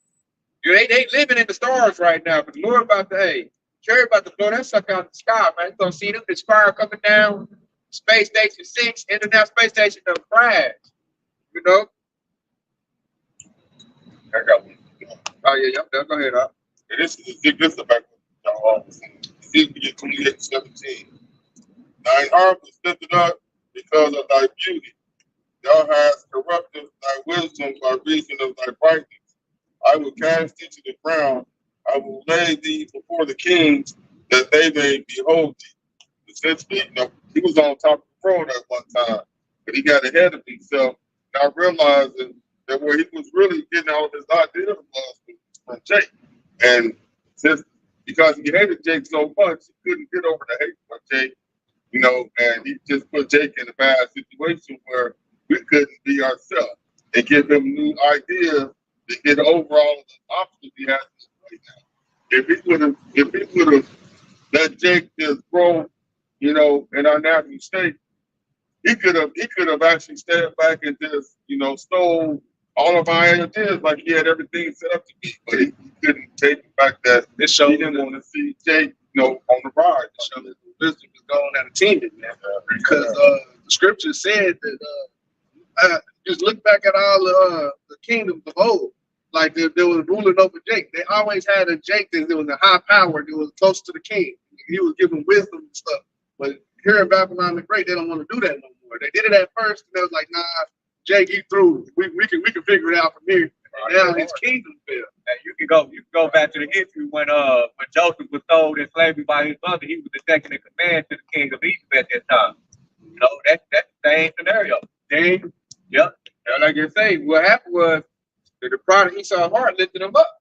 They living in the stars right now, but the Lord about to, Cherry about to blow that sucker out of the sky, man. You're gonna see them, this fire coming down, Space Station 6, International Space Station, the crash. I got one. Oh yeah, go ahead, up.
And this is about y'all always saying. Ezekiel 28:17. Thine arm was lifted up because of thy beauty. Thou hast corrupted thy wisdom by reason of thy brightness. I will cast thee to the ground. I will lay thee before the kings, that they may behold thee. Essentially, he was on top of the throne at one time, but he got ahead of himself, not realizing that where he was really getting all of his ideas was from Jake. And since because he hated Jake so much, he couldn't get over the hate for Jake, and he just put Jake in a bad situation where we couldn't be ourselves and give him new ideas to get over all of the obstacles he has right now. If he would have let Jake just grow, in our natural state, he could have actually stepped back and just, stole all of our ideas like he had everything set up to be, but he couldn't take it back that he didn't want to see Jake, on the ride.
It showed that the wisdom is gone and attended, man. Because the scripture said that just look back at all the kingdoms of old. like they was ruling over Jake. They always had a Jake that was a high power, that was close to the king. He was giving wisdom and stuff. But here in Babylon the Great, they don't want to do that no more. They did it at first, and they was like, nah, Jake, he through. We can figure it out from here. And now his kingdom fell.
And you can go back to the history when Joseph was sold in slavery by his mother. He was the second in command to the king of Egypt at that time. You know, that's the same scenario.
Then,
Yep.
and like I say, what happened was that the pride of Esau's heart lifted him up.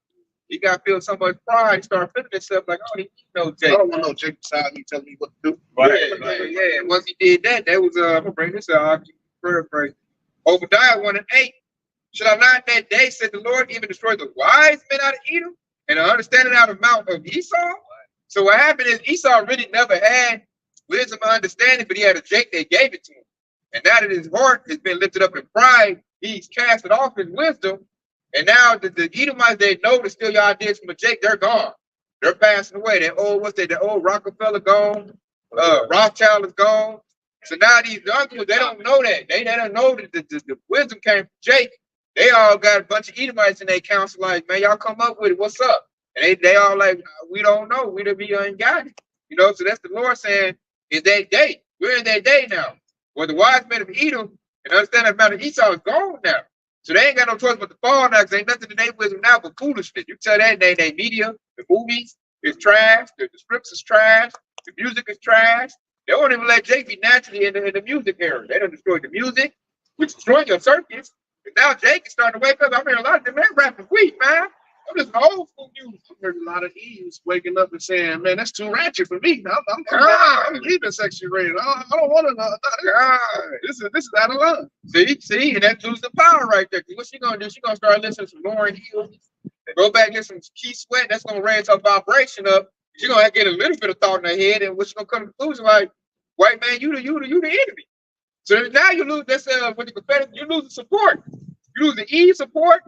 He got filled with so much pride, he started feeling himself like, oh, he know
I
Jake.
don't want no Jake beside me telling me what to do.
Yeah. And once he did that, that was I'm gonna bring this out. I'll keep paraphrasing. Obadiah 1:8. Should I not that day, said the Lord, even destroy the wise men out of Edom and the understanding out of Mount of Esau? So what happened is Esau really never had wisdom and understanding, but he had a Jake that gave it to him. And now that his heart has been lifted up in pride, he's casted off his wisdom. And now the Edomites, they know the still y'all did from a Jake, they're gone. They're passing away. That old, the old Rockefeller gone, Rothschild is gone. So now these young people, they don't know that. They don't know that the wisdom came from Jake. They all got a bunch of Edomites in their council, like, man, y'all come up with it. What's up? And they all like, we don't know. We don't be got it. You know, so that's the Lord saying, is that day. We're in that day now. Where the wise men of Edom and understand about Esau is gone now. So they ain't got no choice but to fall now, because ain't nothing in their wisdom now but foolishness. You tell that they media, the movies is trash, the scripts is trash, the music is trash. They won't even let Jake be naturally in the music era. They done destroyed the music, which destroyed your circus. And now Jake is starting to wake up. I'm hearing a lot of them man rapping weak, man. I'm just old school music.
I've heard a lot of Eves waking up and saying, man, that's too ratchet for me. I'm leaving Section Rated. I don't want to know. This is out of line.
See, and that loses the power right there. What she gonna do? She gonna start listening to Lauren Hill, go back and listen to Keith Sweat. That's gonna raise her vibration up. She gonna get a little bit of thought in her head, and what's gonna come to the conclusion like, white man, you the enemy. So now you lose. That's with the Confederate, you lose the support. You lose the Eve support.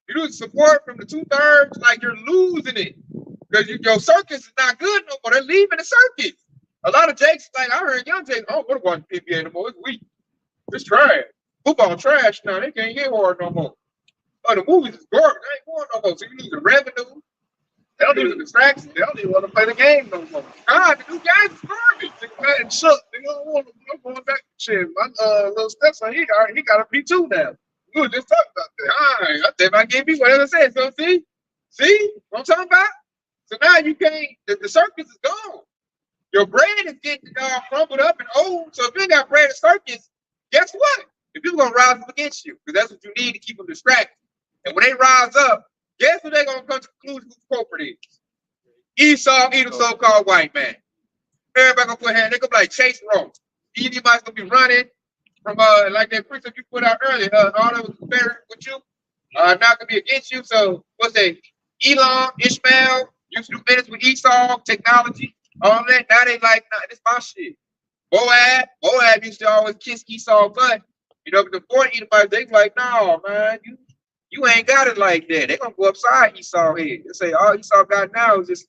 You lose support from the 2/3. Like you're losing it because your circus is not good no more. They're leaving the circus. A lot of Jakes, like I heard young Jakes, I don't want to watch PBA anymore. It's weak. It's trash. Football trash now. They can't get hard no more. Oh, the movies is garbage. They ain't going no more. So you lose the revenue. They don't lose the distractions.
They don't even want to play the game no more.
God, the new guys is garbage.
Man, shook. They don't want to. I'm going back to shit. My little stepson, he got a P2 now. We were just talking about that.
All right, I think I gave you what I said. So see what I'm talking about? So now you can't, the circus is gone. Your brain is getting crumbled up and old. So if you ain't got brain and circus, guess what? The people gonna rise up against you because that's what you need to keep them distracted. And when they rise up, guess what they're gonna come to the conclusion who the culprit is? Esau, the so-called white man. Everybody gonna put hand, they're gonna be like Chase Rowe. Anybody's gonna be running from like that precept you put out earlier, all that was better with you, not gonna be against you. So what's that? Elon, Ishmael, used to do business with Esau, technology, all that. Now they like, nah, this my shit. Moab used to always kiss Esau butt. You know, but the 40 Edomites, they like, no, man, you ain't got it like that. They gonna go upside Esau head. They say all Esau got now is just.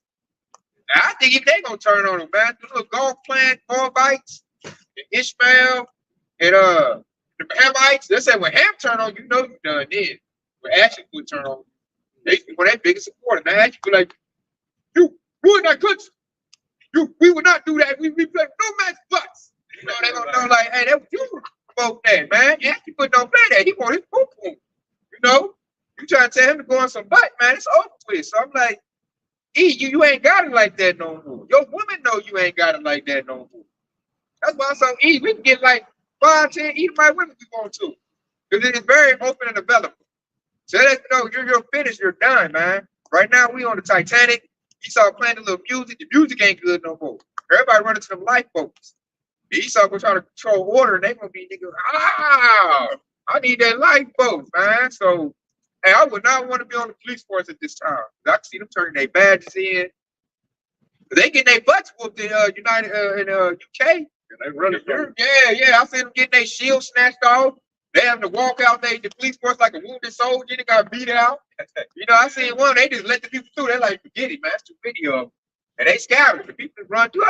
I think if they gonna turn on him, man, the little golf playing, Moabites, and Ishmael. And the Hamites, they say when Ham turn on, you know you done then. When Ashley would turn on, they were that biggest supporter. Now Ashley be like, you ruined our country. We would not do that. We play no match butts. You know, they gonna know like, hey, that was you vote that, man. Ashley would don't play that. He want his boom boom. You know, you trying to tell him to go on some butt, man. It's over with. So I'm like, you ain't got it like that no more. Your woman know you ain't got it like that no more. That's why I'm so we can get like 5, 10 Edomite women we want to. Because it is very open and available. So that's you're finished, you're done, man. Right now we on the Titanic. Esau playing the little music. The music ain't good no more. Everybody running to them lifeboats. The Esau gonna try to control order and they gonna be niggas, I need that lifeboat, man. So hey, I would not want to be on the police force at this time. I can see them turning their badges in. They getting their butts whooped in UK.
They running from
Yeah. I see them getting their shield snatched off. They having to walk out the police force like a wounded soldier. They got beat out. You know, I seen one. They just let the people through. They're like, forget it, man. It's too many of them. And they scattered. The people run through,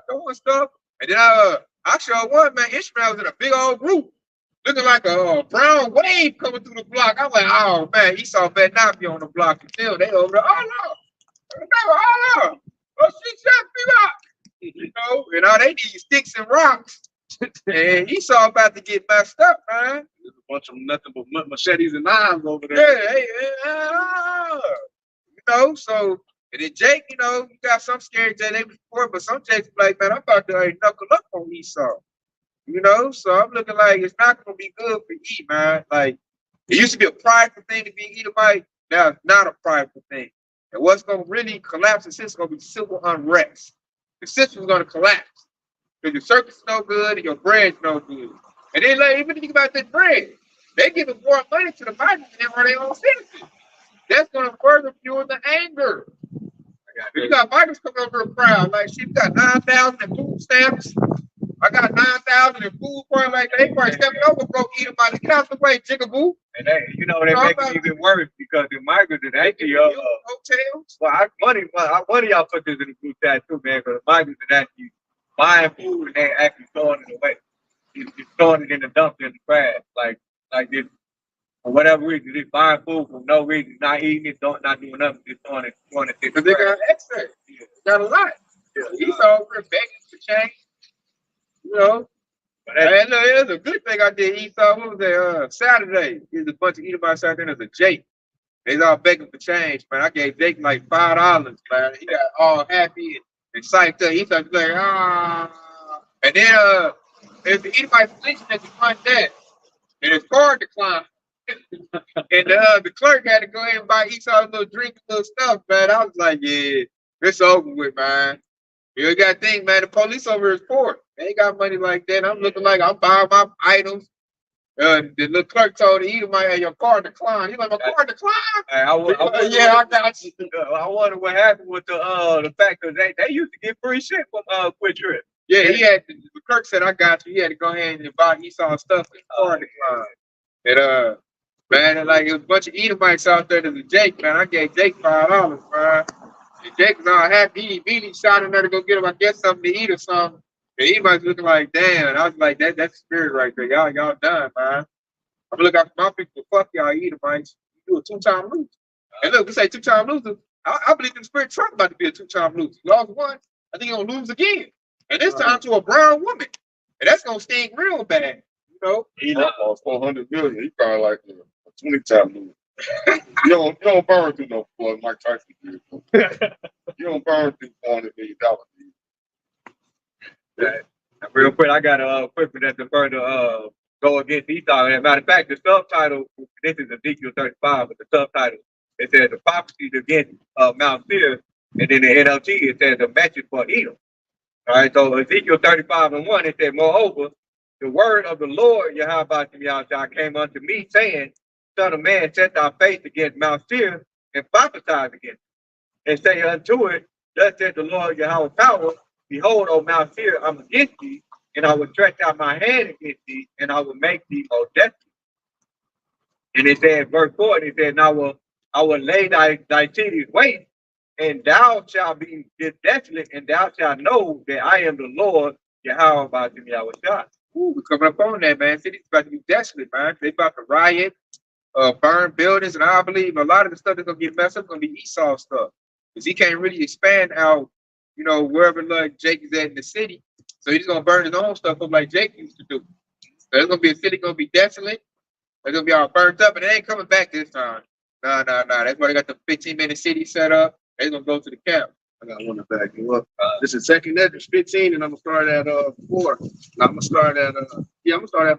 throwing stuff. And then I showed one, man. Ishmael was in a big old group. looking like a brown wave coming through the block. I'm like, oh man, Esau better not be on the block until they over there. Oh no, oh no, oh she shot me out. You know, and all they need is sticks and rocks. And Esau about to get messed up, man.
There's a bunch of nothing but machetes and knives over there.
Yeah, you know, so and then Jake, you know, you got some scary Jake they was before, but some Jake's like, man, I'm about to like, knuckle up on Esau. You know, so I'm looking like it's not gonna be good for E, man. Like it used to be a prideful thing to be Edomite, now it's not a prideful thing. And what's gonna really collapse the system is gonna be civil unrest. The system's gonna collapse. Because your circus is no good and your bread's no good. And then like even think about this bread. They giving more money to the migrants than for their own citizens. That's gonna further fuel the anger. You got migrants coming over a crowd, like shit, you got 9,000 in food stamps. I got 9,000 in food for like they probably stepping over broke Edomite. Get out the way, jigaboo.
And they, you know, they make it even worse because the migrants is actually
hotels.
well, one of y'all put this in the group chat too, man, because the migrants is actually buying food and they actually throwing it away. Just throwing it in the dump in the trash. Like this for whatever reason, just buying food for no reason, not eating it, not doing nothing, just throwing it in the
Because they got excess. Yeah. Got a lot. Yeah. He's over begging for change. You know. And there's a good thing I did. Esau, what was that? Saturday. There's a bunch of Edomites out there. There's a Jake. They all begging for change, man. I gave Jake like $5, man. He got all happy and psyched up. He started like, ah. And then there's the Edomite police at the front desk. And his car declined. And the clerk had to go ahead and buy Esau a little drink and little stuff, man. I was like, yeah, it's over with, man. You got to think, man, the police over here is poor. They ain't got money like that. I'm looking like I'm buying my items. The little clerk told the Edomite, hey, your car declined. He's like, my car declined?
Hey,
Yeah, I got you.
I wonder what happened with the fact that they used to get free shit from Quick Trip.
Yeah, he had the clerk said, I got you. He had to go ahead and buy Esau stuff and car declined. And man, like it was a bunch of Edomites out there. There's a Jake, man. I gave Jake $5, man. And Jake was all happy. He immediately shot in there to go get him, I guess, something to eat or something. And Edomites looking like, damn. And I was like, that's the spirit right there. Y'all done, man. I'm looking out for my people. Fuck y'all Edomites. You do a 2-time loser. And look, we say 2-time loser. I believe in the spirit Trump about to be a 2-time loser. He lost one. I think he's going to lose again. And this time to a brown woman. And that's going to sting real bad. You know?
He lost 400 million. He probably like a 20-time loser. you don't burn through no blood, Mike Tyson did. You don't burn through $400 million.
Real quick, I got a quick one that to further go against Esau. As a matter of fact, the subtitle, this is Ezekiel 35, but the subtitle, it says the prophecies against Mount Seir, and then the NLT, it says the message for Edom. All right, so Ezekiel 35:1, it said, moreover, the word of the Lord, Yahweh came unto me, saying, Son of man, set thy face against Mount Seir, and prophesy against it, and say unto it, thus said the Lord Yahweh power, behold, O Mount Seir, I'm against thee, and I will stretch out my hand against thee, and I will make thee desolate. And it said, verse 4, it said, I will lay thy cities waste, and thou shalt be desolate, and thou shalt know that I am the Lord, Yahweh Yahweh.
Ooh, we're coming up on that, man. City's about to be desolate, man. They about to riot, burn buildings, and I believe a lot of the stuff that's gonna get messed up is gonna be Esau stuff. Because he can't really expand out, you know, wherever like Jake is at in the city. So he's gonna burn his own stuff up like Jake used to do. So there's gonna be a city gonna be desolate. They're gonna be all burnt up, and they ain't coming back this time. Nah. That's why they got the 15-minute city set up. They're gonna go to the camp.
I got one to back you up. This is 2nd Esdras 15, and I'm gonna start at 4. I'm gonna start at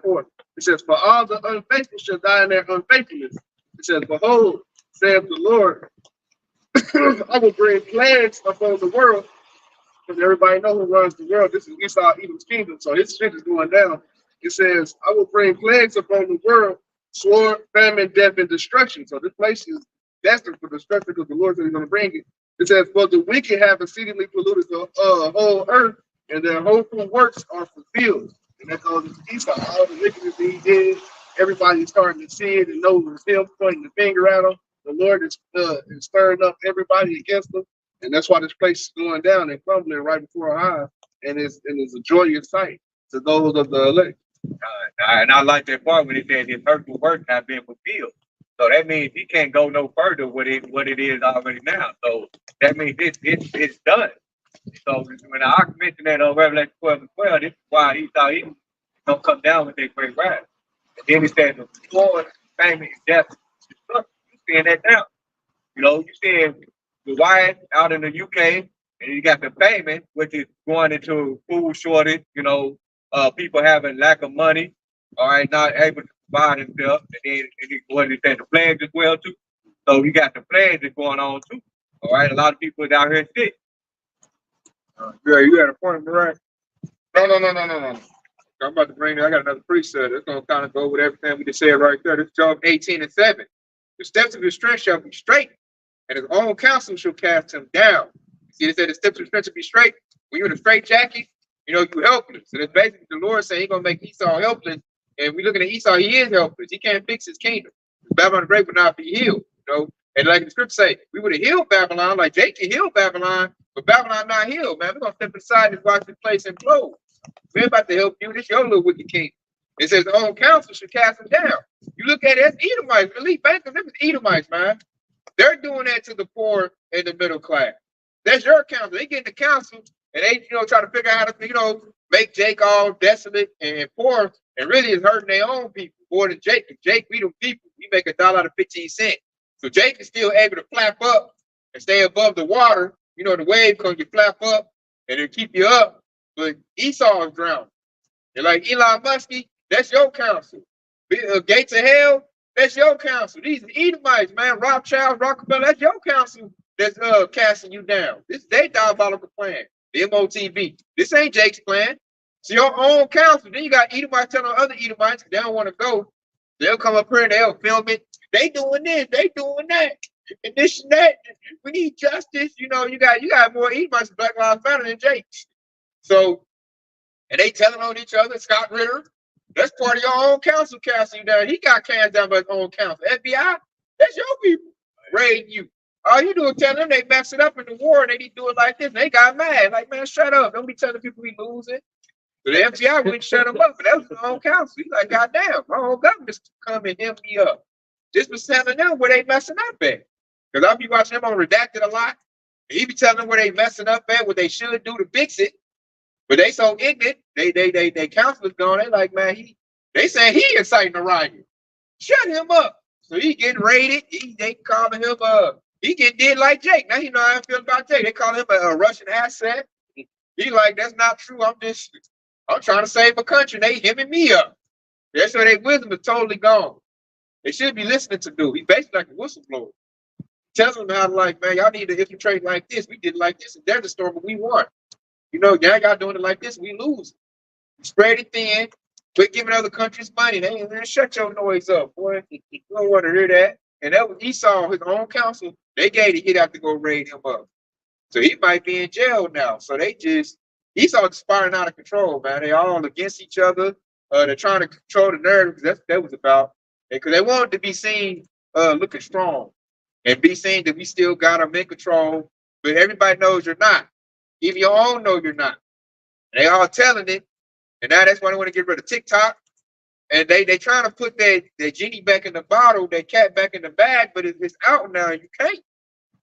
4. It says, for all the unfaithful shall die in their unfaithfulness. It says, behold, saith the Lord, I will bring plagues upon the world. Because everybody knows who runs the world. This is Esau, Edom's kingdom. So his shit is going down. It says, I will bring plagues upon the world, sword, famine, death, and destruction. So this place is destined for destruction because the Lord said he's going to bring it. It says, for the wicked have exceedingly polluted the whole earth, and their hopeful works are fulfilled. And that goes to Esau. All the wickedness that he did, everybody's starting to see it and knows it's him pointing the finger at him. The Lord is stirring up everybody against them. And that's why this place is going down and crumbling right before our eyes. And it's a joyous sight to those of the elect.
And I like that part when it says his earthly work not been fulfilled. So that means he can't go no further with it, what it is already now. So that means it's done. So when I mentioned that on Revelation 12 and 12, this is why he thought he was gonna come down with that great wrath. And then he said the Lord, famine, death, destruction. You seeing that now? You know, you seeing the wife out in the UK, and you got the famine, which is going into food shortage. You know, people having lack of money, all right, not able to provide themselves, and then what they said, the plagues as well too. So you got the plagues that's going on too. All right, a lot of people down here sick.
Yeah, you had a point, right?
No.
I'm about to bring. I got another precept. It's gonna kind of go with everything we just said right there. This Job 18 and 7. The steps of his strength shall be straight, and his own counsel shall cast him down. See, it said the steps of his strength shall be straight. When you're in a straight jacket, you know you're helpless. So that's basically the Lord saying He's gonna make Esau helpless. And we looking at Esau, he is helpless. He can't fix his kingdom. Babylon the Great would not be healed. You know, and like the scripture say, we would have healed Babylon, like Jake can heal Babylon, but Babylon not healed, man. We're gonna step aside and watch this place implode. We're about to help you. This your little wicked king. It says the own council should cast him down. You look at it, it's Edomites. Elite bankers, them is Edomites, man. They're doing that to the poor and the middle class. That's your council. They get in the council and they, try to figure out how to, make Jake all desolate and poor, and really is hurting their own people more than Jake. If Jake, we the people, we make $1 out of 15 cents. So Jake is still able to flap up and stay above the water. The wave comes, you flap up and it'll keep you up. But Esau is drowning. And like Elon Musk, that's your counsel. Gates of hell, that's your counsel. These Edomites, man, Rothschild, Rockefeller, that's your counsel that's casting you down. This is their diabolical plan. The MOTB. This ain't Jake's plan. It's your own counsel. Then you got Edomites telling other Edomites they don't want to go. They'll come up here and they'll film it. They doing this, they doing that, and this and that. We need justice. You got more Edomites Black Lives Matter than Jake. So, and they telling on each other. Scott Ritter, that's part of your own council casting you down. He got cast down by his own council. FBI, that's your people raiding you. All you do is tell them they mess it up in the war and they need to do it like this. And they got mad. Like, man, shut up. Don't be telling people we losing. So the FBI wouldn't shut them up, but that was his own council. He's like, goddamn, my own government's come and hem me up. This was telling them where they messing up at. Because I'll be watching him on Redacted a lot. And he be telling them where they messing up at, what they should do to fix it. But they so ignorant, they counselors going, they like, man, they saying he inciting a riot. Shut him up. So he getting raided. They calling him he getting did like Jake. Now you know how I feel about Jake. They call him a Russian asset. He like, that's not true. I'm trying to save a country. They hemming me up. That's why their wisdom is totally gone. They should be listening to dude. He's basically like a whistleblower. Tells them how, like, man, y'all need to infiltrate like this. We did it like this, and there's the story, but we won. Y'all doing it like this, we lose. Spread it thin. Quit giving other countries money. They ain't gonna shut your noise up, boy. You don't want to hear that. And that was Esau, his own counsel. They gave it, he'd have to go raid him up. So he might be in jail now. So Esau spiraling out of control, man. They all against each other. They're trying to control the narrative because that's what that was about. Because they wanted to be seen looking strong and be seen that we still got them in control. But everybody knows you're not. Even your own know you're not. And they all telling it. And now that's why they want to get rid of TikTok. And they trying to put that genie back in the bottle, that cat back in the bag, but it's out now. You can't.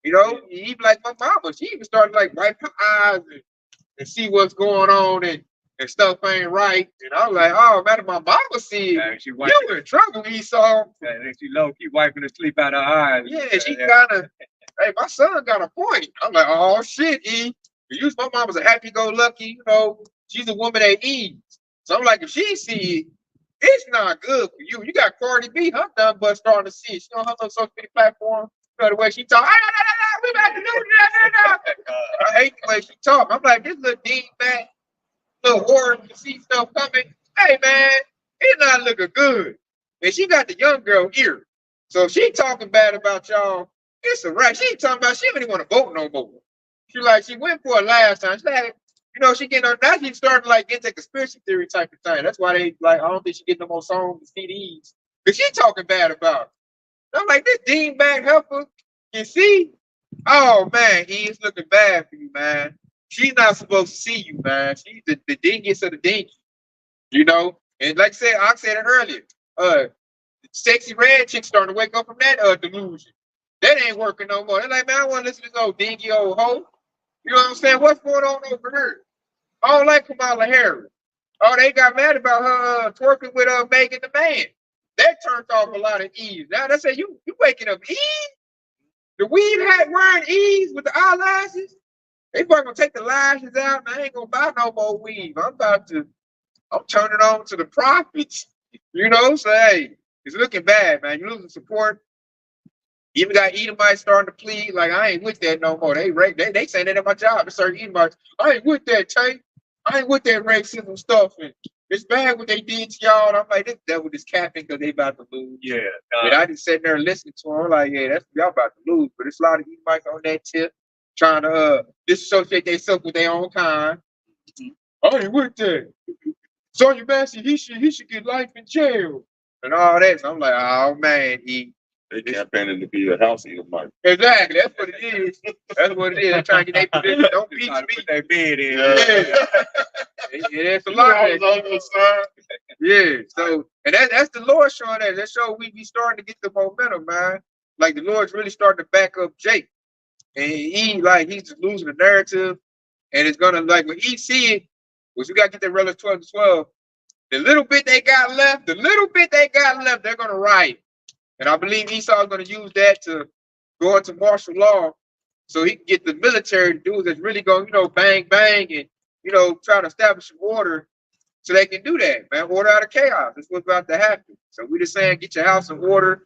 Even like my mama, she even started like wipe her eyes and see what's going on and stuff ain't right. And I was like, oh man, my mama see you in trouble, Esau.
And she low keep wiping the sleep out of her eyes.
Yeah, she kinda, hey, my son got a point. I'm like, oh shit, E. My mama's a happy-go-lucky, she's a woman that eats. So I'm like, if she see it, it's not good for you. You got Cardi B, her done but starting to see it. She on her little social media platform. The way she talk, we about to do that. I hate the way she talk. I'm like, this little deep man, little horror, you see stuff coming. Hey man, it's not looking good. And she got the young girl ear. So she talking bad about y'all. It's a wrap. She ain't talking about, she don't even want to vote no more. She went for it last time. She like, she getting on, now she starting like into conspiracy theory type of thing. That's why they like, I don't think she getting no more songs and CDs. Because she talking bad about it. I'm like, this Dean back helper, you see? Oh man, he is looking bad for you, man. She's not supposed to see you, man. She's the dingiest of the dingy. And like I said it earlier, sexy red chick starting to wake up from that delusion. That ain't working no more. They're like, man, I want to listen to this old dingy old hoe. You know what I'm saying? What's going on over here? I don't like Kamala Harris. Oh, they got mad about her twerking with Megan the Man. That turned off a lot of Eves. Now they say you waking up Eve? The weave hat wearing Eves with the eyelashes? They probably gonna take the lashes out and I ain't gonna buy no more weave. I'm turning on to the prophets. You know, so hey, it's looking bad, man. You're losing support. Even got Edomites starting to plead, like I ain't with that no more. They saying that at my job. It's certain Edomites. I ain't with that, Tay. I ain't with that racism stuff. And it's bad what they did to y'all. And I'm like, this devil is capping because they about to lose.
Yeah.
And I just sitting there listening to them. I'm like, yeah, that's y'all about to lose. But it's a lot of Edomites on that tip trying to disassociate themselves with their own kind. I ain't with that. Sonya Massey, he should get life in jail. And all that. So I'm like, oh man,
They campaigning to be a house eater, Mike.
Exactly, that's what it is. That's what it is. They're trying to get their position. Don't beat
Trying to
me.
put their bed in.
Yeah. It's a lot of that. Yeah. So, and that's the Lord showing that. That show we be starting to get the momentum, man. Like the Lord's really starting to back up Jake, and he's just losing the narrative, and it's gonna like when he see it, which we gotta get that Revelation 12:12. The little bit they got left, they're gonna riot. And I believe Esau is going to use that to go into martial law so he can get the military dudes that's really going to, bang, bang, and, try to establish some order so they can do that, man. Order out of chaos. That's what's about to happen. So we just saying, get your house in order,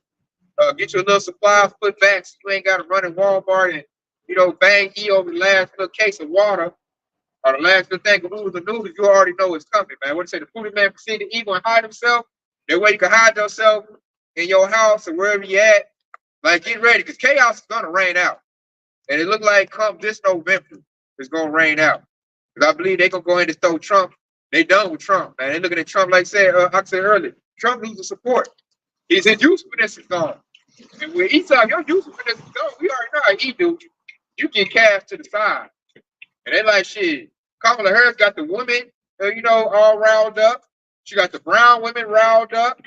get you a little supply of foot back so you ain't got to run in Walmart and, bang E over the last little case of water or the last little thing of noodles, you already know it's coming, man. What do you say? The foodie man proceeded to evil and hide himself. That way you can hide yourself in your house or wherever you at, like get ready because chaos is gonna rain out, and it look like come this November it's gonna rain out. Because I believe they gonna go in and throw Trump. They done with Trump, man. They looking at Trump like I said earlier. Trump losing support. His usefulness is gone, and when Esau, your usefulness is gone. We already know how he do. You get cast to the side, and they like shit. Kamala Harris got the women, all riled up. She got the brown women riled up.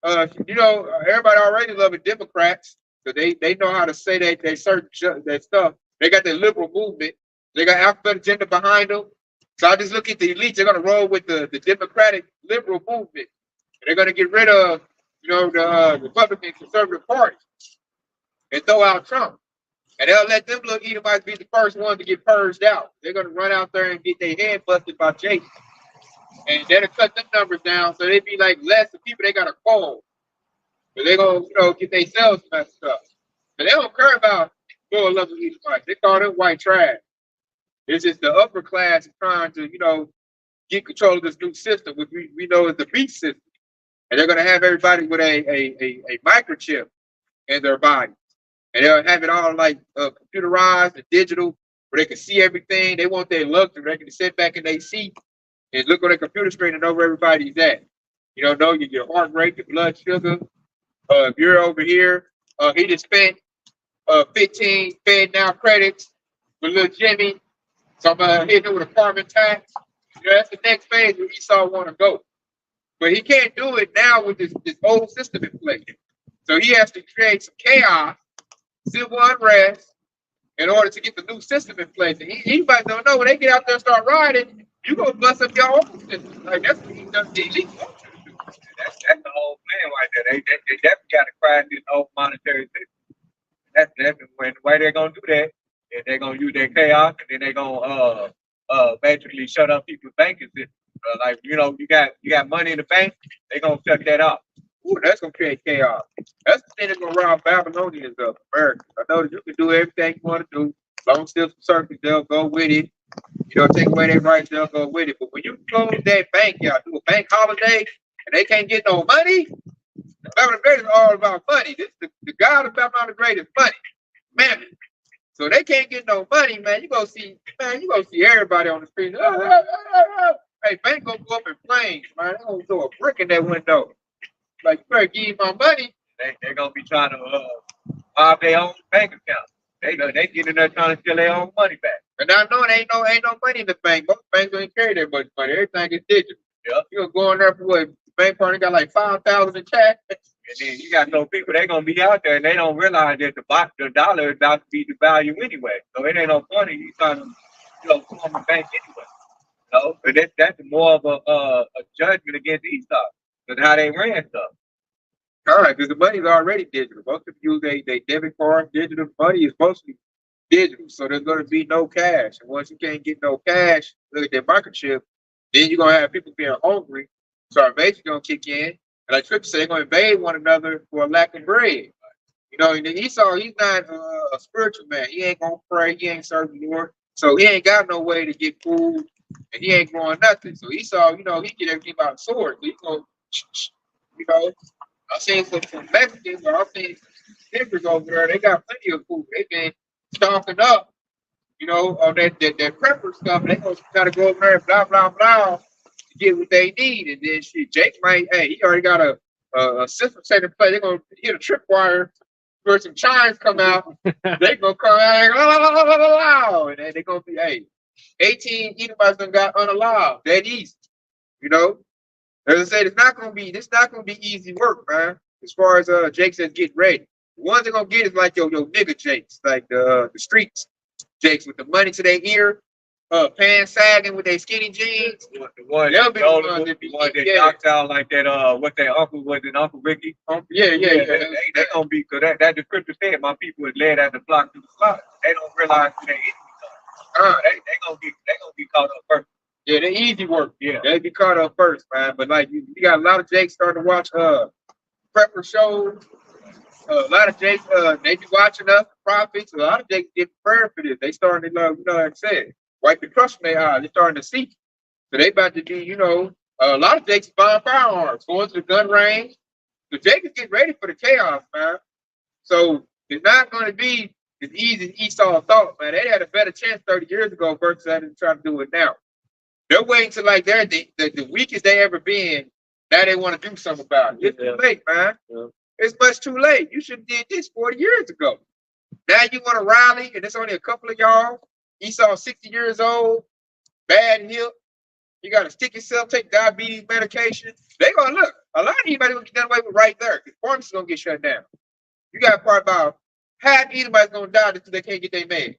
Everybody already loving Democrats, so they know how to say they search that stuff. They got the liberal movement. They got alphabet agenda behind them. So I just look at the elites. They're gonna roll with the Democratic liberal movement. And they're gonna get rid of the Republican conservative party and throw out Trump. And they'll let them little Edomites be the first ones to get purged out. They're gonna run out there and get their head busted by Jake. And that'll cut them numbers down, so they'd be like less of people they gotta call. But they're gonna, get themselves messed up. But they don't care about lower level Edomites. They call them white trash. It's just the upper class trying to, get control of this new system, which we know is the beast system. And they're gonna have everybody with a microchip in their body. And they'll have it all like computerized and digital, where they can see everything. They want their luxury. They can sit back in their seat and look on their computer screen and know where everybody's at. Know your heart rate, your blood sugar. If you're over here, he just spent 15 Fed now credits with little Jimmy. So I'm gonna hit him with a carbon tax. That's the next phase where Esau want to go. But he can't do it now with this old system in place. So he has to create some chaos, civil unrest, in order to get the new system in place. And anybody don't know when they get out there and start riding, you gonna bust up your own system. Like that's what he does.
That's the whole plan right there. They definitely got to crash this whole monetary system. That's definitely the way they're gonna do that. And they're gonna use their chaos, and then they're gonna basically shut up people's banking system. You got money in the bank, they're gonna shut that up.
Ooh, that's gonna create chaos. That's the thing that's gonna rob Babylonians of America. I know that you can do everything you want to do. Long still circus, they'll go with it. Take away their rights, they'll go with it. But when you close that bank, y'all do a bank holiday, and they can't get no money, Babylon the Great is all about money. This the God of Babylon the Great is money, man. So they can't get no money, man. You gonna see everybody on the street. Hey, bank gonna go up in flames, man. They gonna throw a brick in that window. Like, you better give me my money.
They're gonna be trying to rob their own bank account. They get in there trying to steal their own money back.
And I know ain't no money in the bank. Most banks don't carry that much money. Everything is digital.
Yeah.
You gonna go in there for what? Bank partner got like 5,000 in cash.
And then you got those people, they gonna be out there and they don't realize that the dollar is about to be the value anyway. So it ain't no funny you trying to, form a bank anyway. But that's more of a judgment against Esau, because how they ran stuff.
All right, because the money's already digital. Most of you use they debit card. Digital money is mostly digital, so there's going to be no cash. And once you can't get no cash, look at that microchip, then you're going to have people being hungry. Starvation going to kick in. And like Scripture say, they're going to invade one another for a lack of bread. And then Esau, he's not a spiritual man. He ain't going to pray. He ain't serving the Lord. So he ain't got no way to get food, and he ain't growing nothing. So Esau, he get everything by the sword. So he's going to, I'm seeing some Mexicans, but I'm seeing Denver's over there. They got plenty of food. They've been stocking up, on that prepper stuff. They gonna gotta go over there and blah blah blah to get what they need. And then shit, Jake might, he already got a system set in play. They're gonna hit a tripwire where some chimes come out. They gonna come out and then they're gonna be 18 Edomites done got unalive that easy. As I said, it's not gonna be easy work, man. As far as Jake says, get ready. The ones they're gonna get is like your nigga Jakes, like the streets Jakes with the money to their ear, pants sagging with their skinny jeans.
The one that knocked out like that. What that uncle was it, Uncle Ricky?
Yeah.
They gonna be, because that the scripture said my people is led as a flock to the slaughter. They don't realize who they is. They gonna be caught up first.
Yeah, the easy work.
Yeah,
they be caught up first, man. But like you got a lot of Jakes starting to watch prepper shows. A lot of Jakes they be watching us, prophets. A lot of Jakes get prepared for this. They starting to like I said, wipe the crust from their eyes. They starting to see. So they about to be, a lot of Jakes buying firearms, going to the gun range. The Jakes is getting ready for the chaos, man. So it's not going to be as easy as Esau thought, man. They had a better chance 30 years ago versus having to try to do it now. They're waiting till like they're the weakest they ever been. Now they want to do something about it. It's too late, man. Yeah. It's much too late. You should have did this 40 years ago. Now you want to rally, and it's only a couple of y'all. Esau 60 years old, bad hip. You got to stick yourself, take diabetes medication. They gonna look. A lot of anybody gonna get done away with right there. The pharmacy gonna get shut down. You got part about half anybody's gonna die until they can't get their med.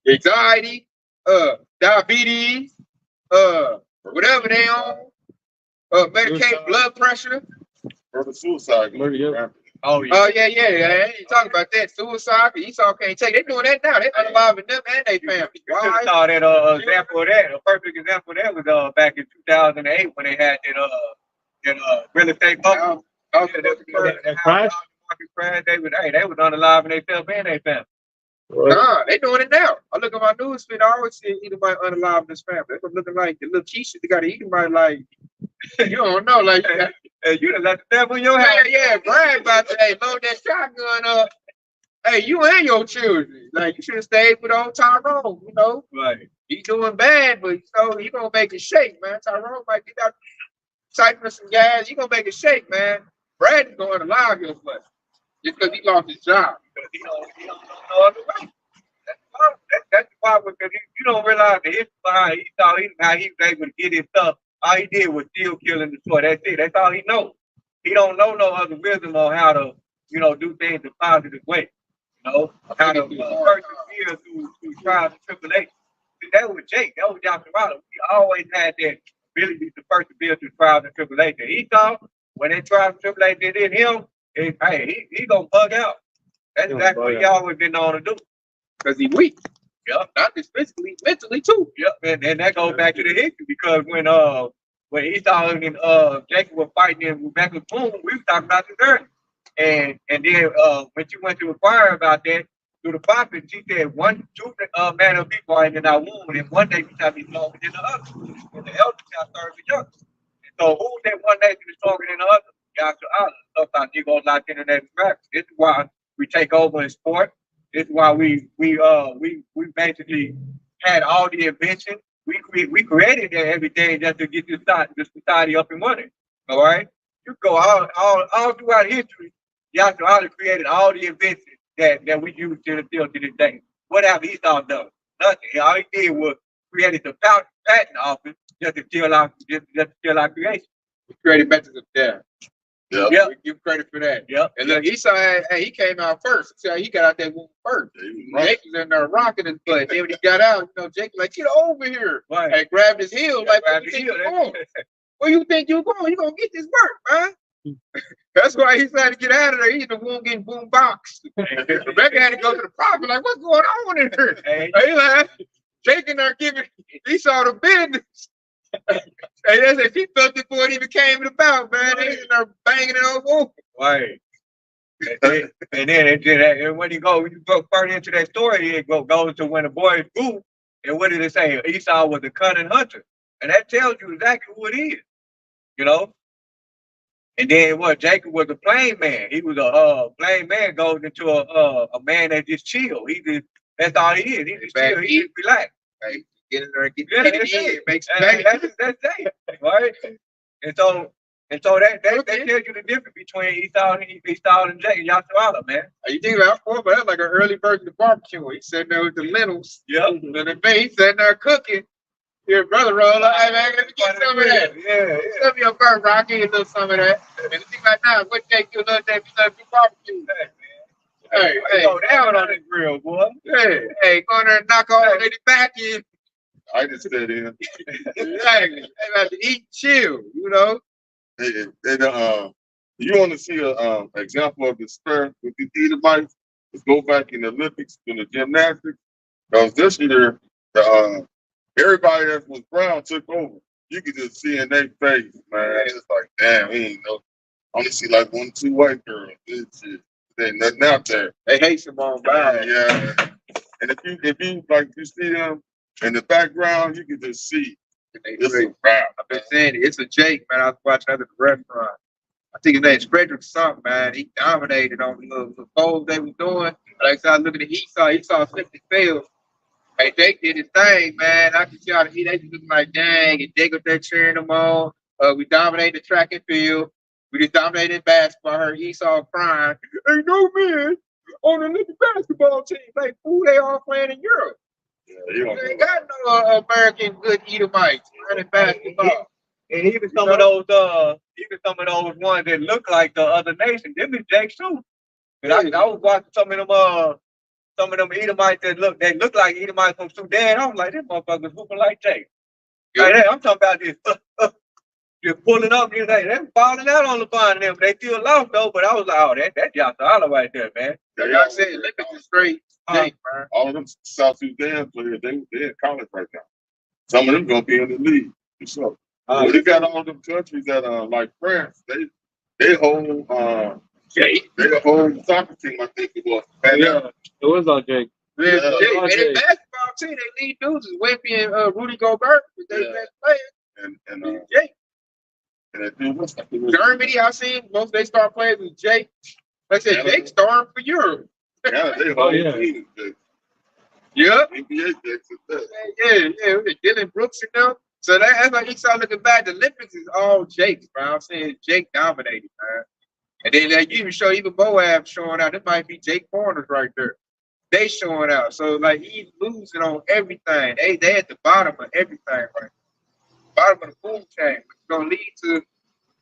Anxiety. Diabetes, whatever they on, medication, blood pressure.
Or the suicide.
Oh yeah, I ain't talking about that. Suicide, Esau can't take. They doing that now. They unaliving them and they family.
You should have saw that example of that. A perfect example of that was back in 2008 when they had that real estate bubble.
That crash.
They was unaliving themselves and they family.
Nah, they doing it now. I look at my news feed. I always see Edomite unalive this family. They're looking like the little Keisha. They got an Edomite like you don't know, like
you done let the devil in your house.
Yeah, brag about that. Load that shotgun up. Hey, you and your children. Like you should have stayed with old Tyrone.
Right.
He's doing bad, but he gonna make it shake, man. Tyrone might get out typing some guys. He gonna make it shake, man. Brad is going to allow him much just because he lost his job.
He don't know other way. That's the problem, because you don't realize the history behind Esau, how he was able to get his stuff. All he did was steal, kill, and destroy. That's it. That's all he knows. He don't know no other wisdom on how to, do things the positive way. How to persevere through trials and tribulations. That was Jake. That was Yasharala. He always had that ability to persevere through trials and tribulations. Esau, when they trials and tribulations hit him, he gonna bug out. That's exactly what he always been known to do.
Because he weak. Yep. Not just physically, mentally too.
Yep. And that goes back to the history, because when Esau and Jacob were fighting in Rebecca's womb, we were talking about this earlier. And then when she went to inquire about that through the prophet, she said two manner of people are in our womb, and one nation shall be stronger than the other. And the elder shall serve the younger. And so who's that one nation is stronger than the other? Yasharala. Sometimes he goes like internet practice. This is why we take over in sport. This is why we basically had all the inventions. We created everything just to get the society up and running. All right, you go all throughout history. Yasharala created all the inventions that we use still to this day. What have Esau done? Nothing. All he did was created the patent office just to kill our creation.
He created methods of death.
Yeah.
Yep.
We give credit for that.
Yep.
And look, Esau, hey, he came out first. See how he got out that womb first.
Yeah, he was right.
Jake was in there rocking his butt. Then when he got out, Jake was like, get over here.
Right.
And grabbed his heel, like, where
Grab
you
the
think
heel.
you going? Where you think you going? You gonna get this work, man. That's why he's trying to get out of there. He's in the womb getting boom boxed. Rebecca had to go to the prophet, like, what's going on in here?
Hey,
He like, Jake in there giving Esau the business. And they said she felt it before it even came about, man. They in there banging it over.
right. And then when you go further into that story, it goes to when the boys grew. And what did it say? Esau was a cunning hunter. And that tells you exactly who it is. You know? And then what? Jacob was a plain man. He was a plain man goes into a man that just chill. That's all he is. He just chill. He just relax.
Hey, get in there and get
Yeah,
it in. Makes
that's it, right? And so that tells you the difference between Esau and Jacob, Yashua, man.
You think about that's like an early version of barbecue. He's sitting there with the lentils.
Yep.
And the meat, he's sitting there cooking. Your brother roll up, hey man, let me get some of that.
Yeah.
Some of your bird rocky and do some of that. And the thing right now, what take you another day for barbecue? Hey,
Go down on the grill, boy.
hey, go in there and knock all that back in.
I just said in.
Exactly. They about to eat, chill, you know.
You want to see an example of the spirit with the Edomites? Let's go back in the Olympics in the gymnastics. Because this year, everybody that was brown took over. You could just see in their face, man. It's like, damn, we ain't know. Only see like 1, 2 white girls. There's nothing out there.
They hate Simone Biles.
Yeah. And if you like you see them in the background, you can just see it's a wrap.
I've been saying it. It's a Jake, man. I was watching at the restaurant. I think his name's Frederick something, man. He dominated on the little polls they was doing. Like I was looking at Esau slipped and failed. Hey, Jake did his thing, man. I can see how they just looking like, dang, and Jake up there cheering them on. We dominated the track and field. We just dominated basketball. I heard Esau crying. Ain't no man on the Olympic basketball team. Like, who they all playing in Europe?
Yeah,
They ain't got no American good Edomites running basketball.
And even some of those ones that look like the other nation, them is Jake's too. And I was watching some of them Edomites that look like Edomites from Sudan. I was like, this motherfuckers hooping like Jake. Like that, I'm talking about this. Just pulling up, they're falling out on the bond and them. They still lost though, but I was like, oh, that's Yashua right there, man.
Like I said, Olympics is straight Jake, man.
all of them South Sudan players, they're in college right now. Some of them gonna be in the league. So they got all them countries that like France, they hold they hold soccer team, I think it was.
Yeah, it was all Jake.
Yeah, Jake. And the basketball team, they lead dudes is Wimpy and Rudy Gobert, they best players.
And
Jake.
what's that?
Germany, I seen most of they star players was Jake. Like I said, Jake starring for Europe.
Yeah, they
Oh,
hold
yeah.
teams.
Yep.
NBA Jakes is that.
Yeah. Dylan Brooks and them. So that's why he started looking back. The Olympics is all Jake's, bro. I'm saying Jake dominated, man. And then they even show even Moab showing out. It might be Jake Corners right there. They showing out. So like he's losing on everything. They at the bottom of everything right. Bottom of the food chain. It's gonna lead to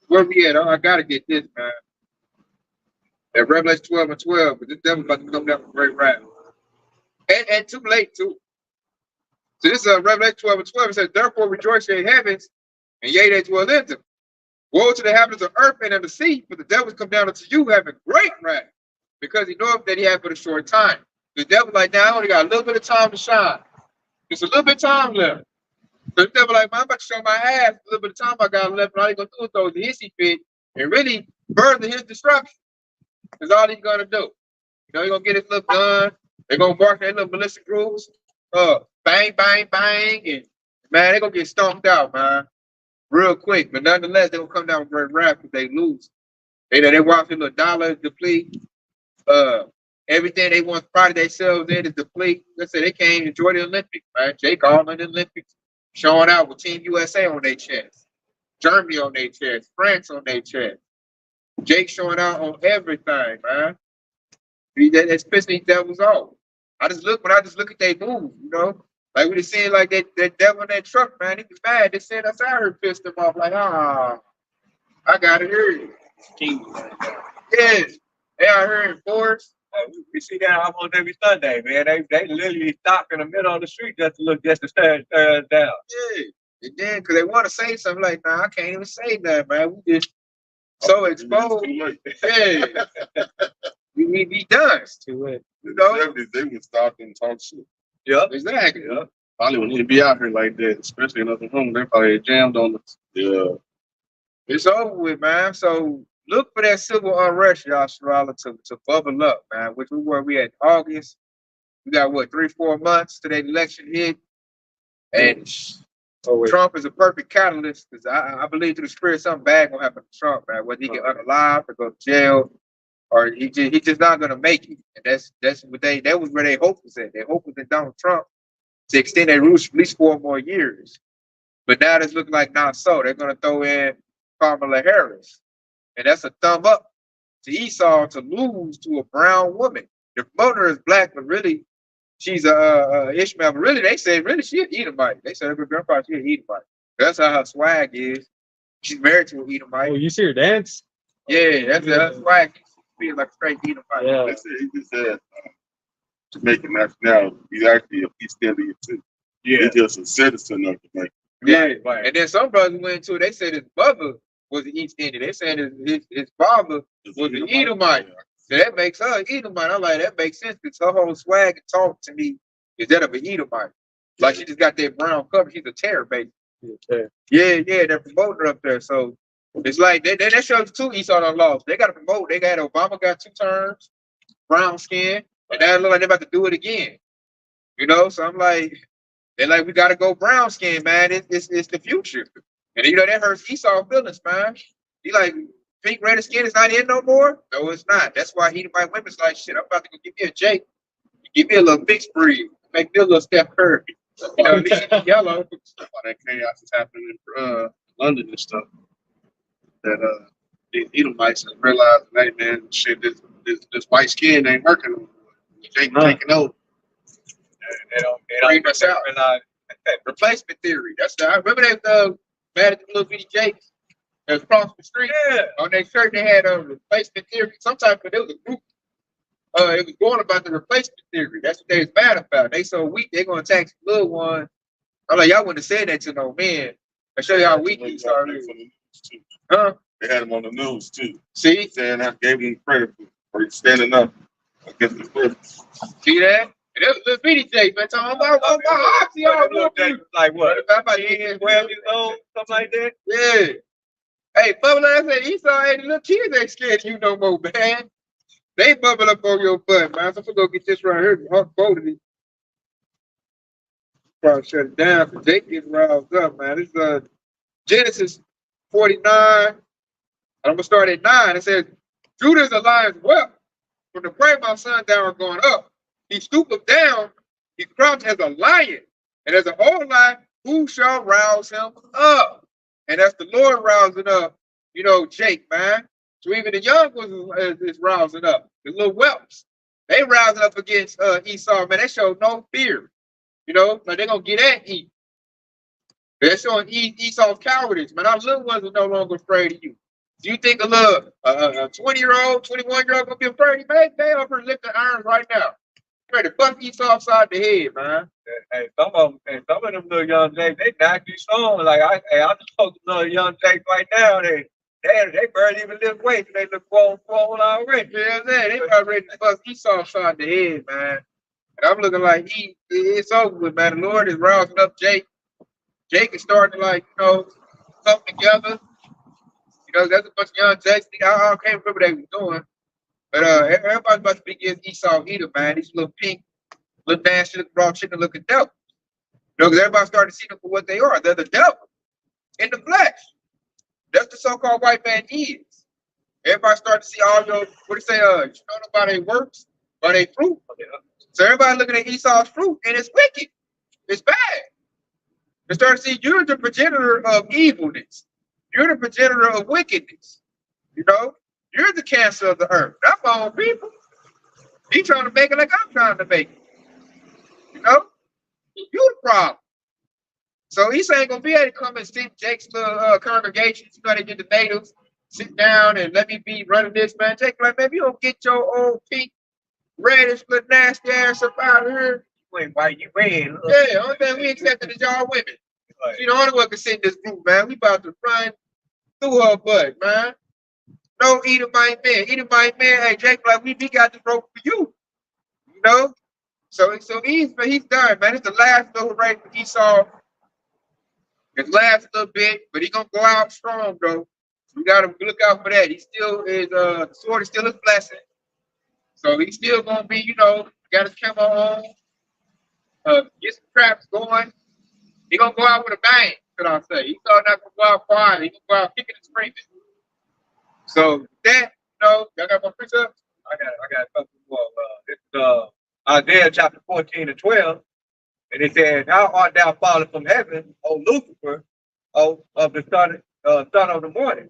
where we at. Oh, I gotta get this, man. That Revelation 12 and 12, but this devil about to come down with great wrath. And too late too. So this is Revelation 12 and 12. It says, therefore rejoice ye heavens, and ye that dwell in them. Woe to the inhabitants of earth and of the sea, for the devil is come down unto you having great wrath, because he knoweth that he had but a short time. The devil like, now I only got a little bit of time to shine. Just a little bit of time left. So the devil like, man, I'm about to show my ass a little bit of time I got left, and all he's gonna do is throw the hissy fit and really further his destruction. That's all he's gonna do. You know, he's gonna get his little gun. They're gonna bark their little ballistic rules. Bang, bang, bang, and man, they're gonna get stomped out, man. Real quick. But nonetheless, they're gonna come down with great wrath if they lose. They watch their little dollar deplete. Everything they want to pride themselves in is deplete. Let's say they can't even enjoy the Olympics, man. Jake all in the Olympics, showing out with Team USA on their chest, Germany on their chest, France on their chest. Jake showing out on everything, man. That's pissing these devils off. When I just look at their moves, you know. Like we just seen like that devil in that truck, man. He was mad. They said us out here pissed him off. Like, I got it here.
King.
Yes. They out here in force.
We see that almost every Sunday, man. They literally stop in the middle of the street just to stare us down.
Yeah. And then, because they want to say something like, nah, I can't even say that, man. We just so exposed.
Too late.
Yeah. we be done.
It's too late.
You know?
In the 70s, they would stop and talk shit.
Yep.
Exactly.
Yep.
Probably wouldn't even be out here like that, especially in Oklahoma. They probably jammed on us.
Yeah.
It's over with, man. So look for that civil unrest, y'all, Sherala, to bubble up, man. Which we had August. We got what, 3-4 months to that election hit. And Trump is a perfect catalyst because I believe through the spirit something bad gonna happen to Trump, man. Whether he get unalive or go to jail, or he just not gonna make it. And that's what that was where their hope was at. Their hope was in Donald Trump to extend their rule at least 4 more years. But now it's looking like not so. They're gonna throw in Kamala Harris. And that's a thumb up to Esau to lose to a brown woman. The promoter is black, but really she's a Ishmael. But really, they say really she an Edomite. They said her grandpa she an Edomite. That's how her swag is. She's married to an Edomite.
Oh, you see her dance?
Yeah, that's her swag. She feels like a straight Edomite.
Yeah.
They said he just said Jamaican nationality. He's actually a East Indian too.
Yeah.
He's just a citizen of Jamaica.
Yeah,
Right.
and then some brothers went to it. They said his mother was an East Indian. They said his father was an Edomite. So that makes her an Edomite. I'm like, that makes sense because her whole swag and talk to me is that of an Edomite. Like she just got that brown cover. She's a terror baby.
Okay.
Yeah, they're promoting her up there. So it's like that shows too Esau done lost. They got to promote. They got Obama got 2 terms, brown skin, and now it look like they're about to do it again. You know, so I'm like, they're like, we got to go brown skin, man. It's the future. And you know, that hurts Esau feelings, man. He like, pink red skin is not in no more? No, it's not. That's why he my women's like, shit, I'm about to go give me a Jake. Give me a little mixed breed. Make me a little Steph Curry. You know, leave it yellow.
All that chaos is happening in London and stuff. That the Edomites realized, hey man, shit, this white skin ain't working. They ain't taking over.
They don't
Bring us out.
realize.
Replacement theory. That's the I remember that mad at the little bitty Jakes that was across the street.
Yeah.
On their shirt they had a replacement theory. Sometimes but it was a group. It was going about the replacement theory. That's what they was mad about. They so weak they're gonna attack the little one. I'm like, y'all wouldn't have said that to no man. I show you how weak
They
these are.
had him on the news, too.
Huh?
They had him on the news too,
See?
saying I gave him credit for standing up against the critics.
See that? And that was little bitty Jake, man. Talking about I see all the
Like what?
about to get
12 years old, something like that.
Yeah. Hey, bubble ass said Esau ain't the little kids ain't scared of you no more, man. They bubble up on your butt, man. So I'm gonna go get this right here. Hot folded it. Probably shut it down because they get roused up, man. It's Genesis 49. And I'm gonna start at 9. It says, Judah is a lion's whelp. From the prey of my sundown going up. He stoopeth down, he crouched as a lion, and as an old lion, who shall rouse him up? And as the Lord rousing up, you know, Jake, man. So even the young ones is rousing up. The little whelps, they rousing up against Esau, man. They show no fear. You know, like they're gonna get at Esau. They're showing Esau's cowardice, man. Our little ones are no longer afraid of you. Do you think a little 20-year-old, 21-year-old gonna be afraid of you? They over lift the irons right now. Ready to bust Esau upside the head, man.
And some of them little young Jakes, they naturally strong. Like I just talk to little young Jakes right now. They barely even lift weights. They look swole already.
Yeah, they about ready to bust Esau upside the head, man. And I'm looking like it's over with, man. The Lord is rousing up Jake. Jake is starting to come together. You know, there's a bunch of young Jakes. I can't remember what they was doing. But everybody's about to be against Esau Edom, man. These little pink, little nasty, little raw chicken looking devils. You know, because everybody's starting to see them for what they are. They're the devil in the flesh. That's the so-called white man is. Everybody starting to see all your, what do you say, you know them by their works, by their fruit. So everybody looking at Esau's fruit, and it's wicked. It's bad. They start to see you're the progenitor of evilness. You're the progenitor of wickedness. You know? You're the cancer of the earth. That's my own people. He trying to make it like I'm trying to make it. You know? You the problem. So Esau ain't gonna be able to come and sit Jake's little congregations. You know, they get the natives sit down and let me be running this, man. Jake like, man, you don't get your old pink, reddish, little nasty ass up out of here.
Wait, why you red?
Yeah, only thing we accepted is y'all women. She the only one can sit in this group, man. We about to run through her butt, man. No Edomite man. Edomite man, hey, Jake, like, we got this rope for you. You know? So he's done, man. It's the last little race for Esau. His last little bit, but he gonna go out strong, though. We gotta look out for that. He still is the sword is still his blessing. So he's still gonna be, you know, got his camo on, get some traps going. He gonna go out with a bang, could I say. He's not gonna go out quiet, he gonna go out kicking and screaming. So that, you know, y'all got my picture?
I got a couple more. This is Isaiah chapter 14 and 12. And it says, how art thou fallen from heaven, O Lucifer, of the son of the morning?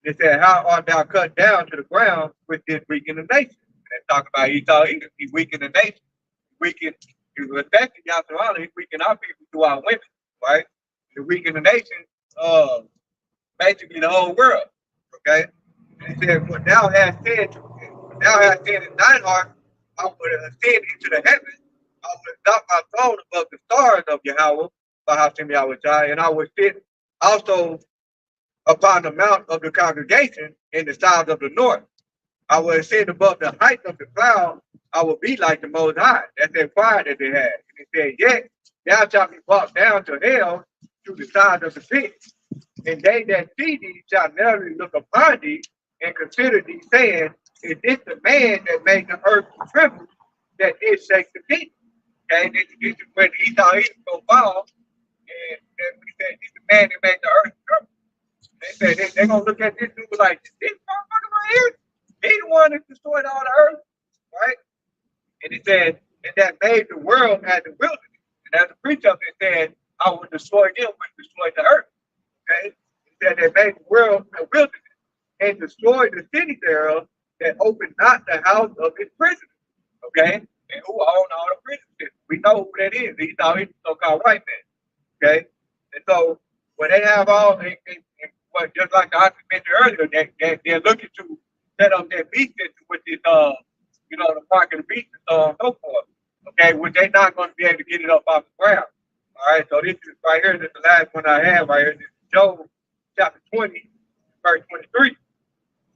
It said, how art thou cut down to the ground with this weakening nation? And they talk about Esau, he weakened the nation. He was affecting Yasserala, he weakened our people through our women, right? He weakened the nation, basically the whole world, okay? And it said, what thou hast said in thine heart, I would ascend into the heavens. I will exalt my throne above the stars of Yahweh, and I will sit also upon the mount of the congregation in the sides of the north. I will ascend above the height of the cloud. I will be like the Most High. That's that pride that they had. And it said, yet thou shalt be brought down to hell through the sides of the pit. And they that see thee shall never look upon thee and consider thee, saying, is this the man that made the earth tremble, that did shake the pit? Okay, this is when Esau is going to fall. And we said, this is the man that made the earth tremble. They said they're going to look at this dude like, this motherfucker right here, he the one that destroyed all the earth, right? And it said, and that made the world as the wilderness. And as a preacher, it said, I will destroy them when destroy the earth. Okay? It said that made the world a wilderness and destroyed the city thereof that opened not the house of his prisoners. Okay? And who own all the prisoners? We know who that is. He's a so-called white man. Okay? And so when they have all, what just like I mentioned earlier, they're looking to set up their beast system with this, you know, the mark of the beast and so on and so forth. Okay, which they're not going to be able to get it up off the ground. All right, so this is right here. This is the last one I have right here. This is Job chapter 20, verse 23.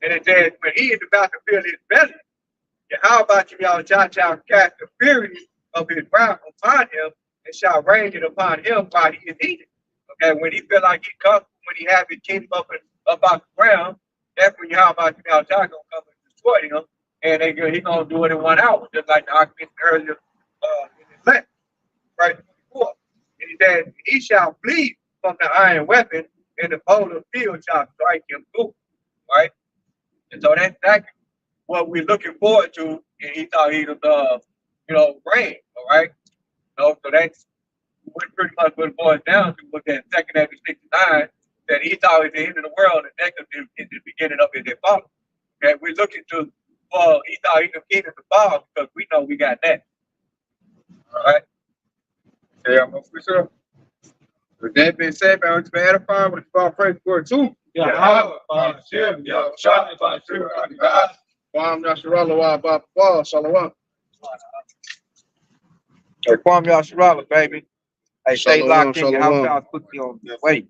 And it says, when he is about to fill his belly, how about you, y'all, shall cast the fury of his wrath upon him and shall rain it upon him while he is eating. Okay, when he feel like he comes, when he has his kingdom up off the ground, that's when how about you, y'all, gonna come and destroy him, and he's gonna do it in 1 hour, just like the argument earlier in his lesson, right? 24. And he said, he shall flee from the iron weapon, and the bow of field shall strike him through, right? And so that's exactly what we're looking forward to, and he thought he was, you know, rain, all right? So that's what pretty much what it boils down to, was that 2 Ezra 69, that he thought was the end of the world, and that is the beginning of his fall. Okay, we're looking to, well, he thought he could get the fall because we know we got that. All right?
Yeah, I'm for sure. With that being said, man, it's been edifying with the praise for it too.
Yeah,
Kwam Yasharala Wa Shalom.
Hey, Kwame Yasharala, baby. Hey, stay
Shalom,
locked in your
shalom.
house, I'll put you on the way.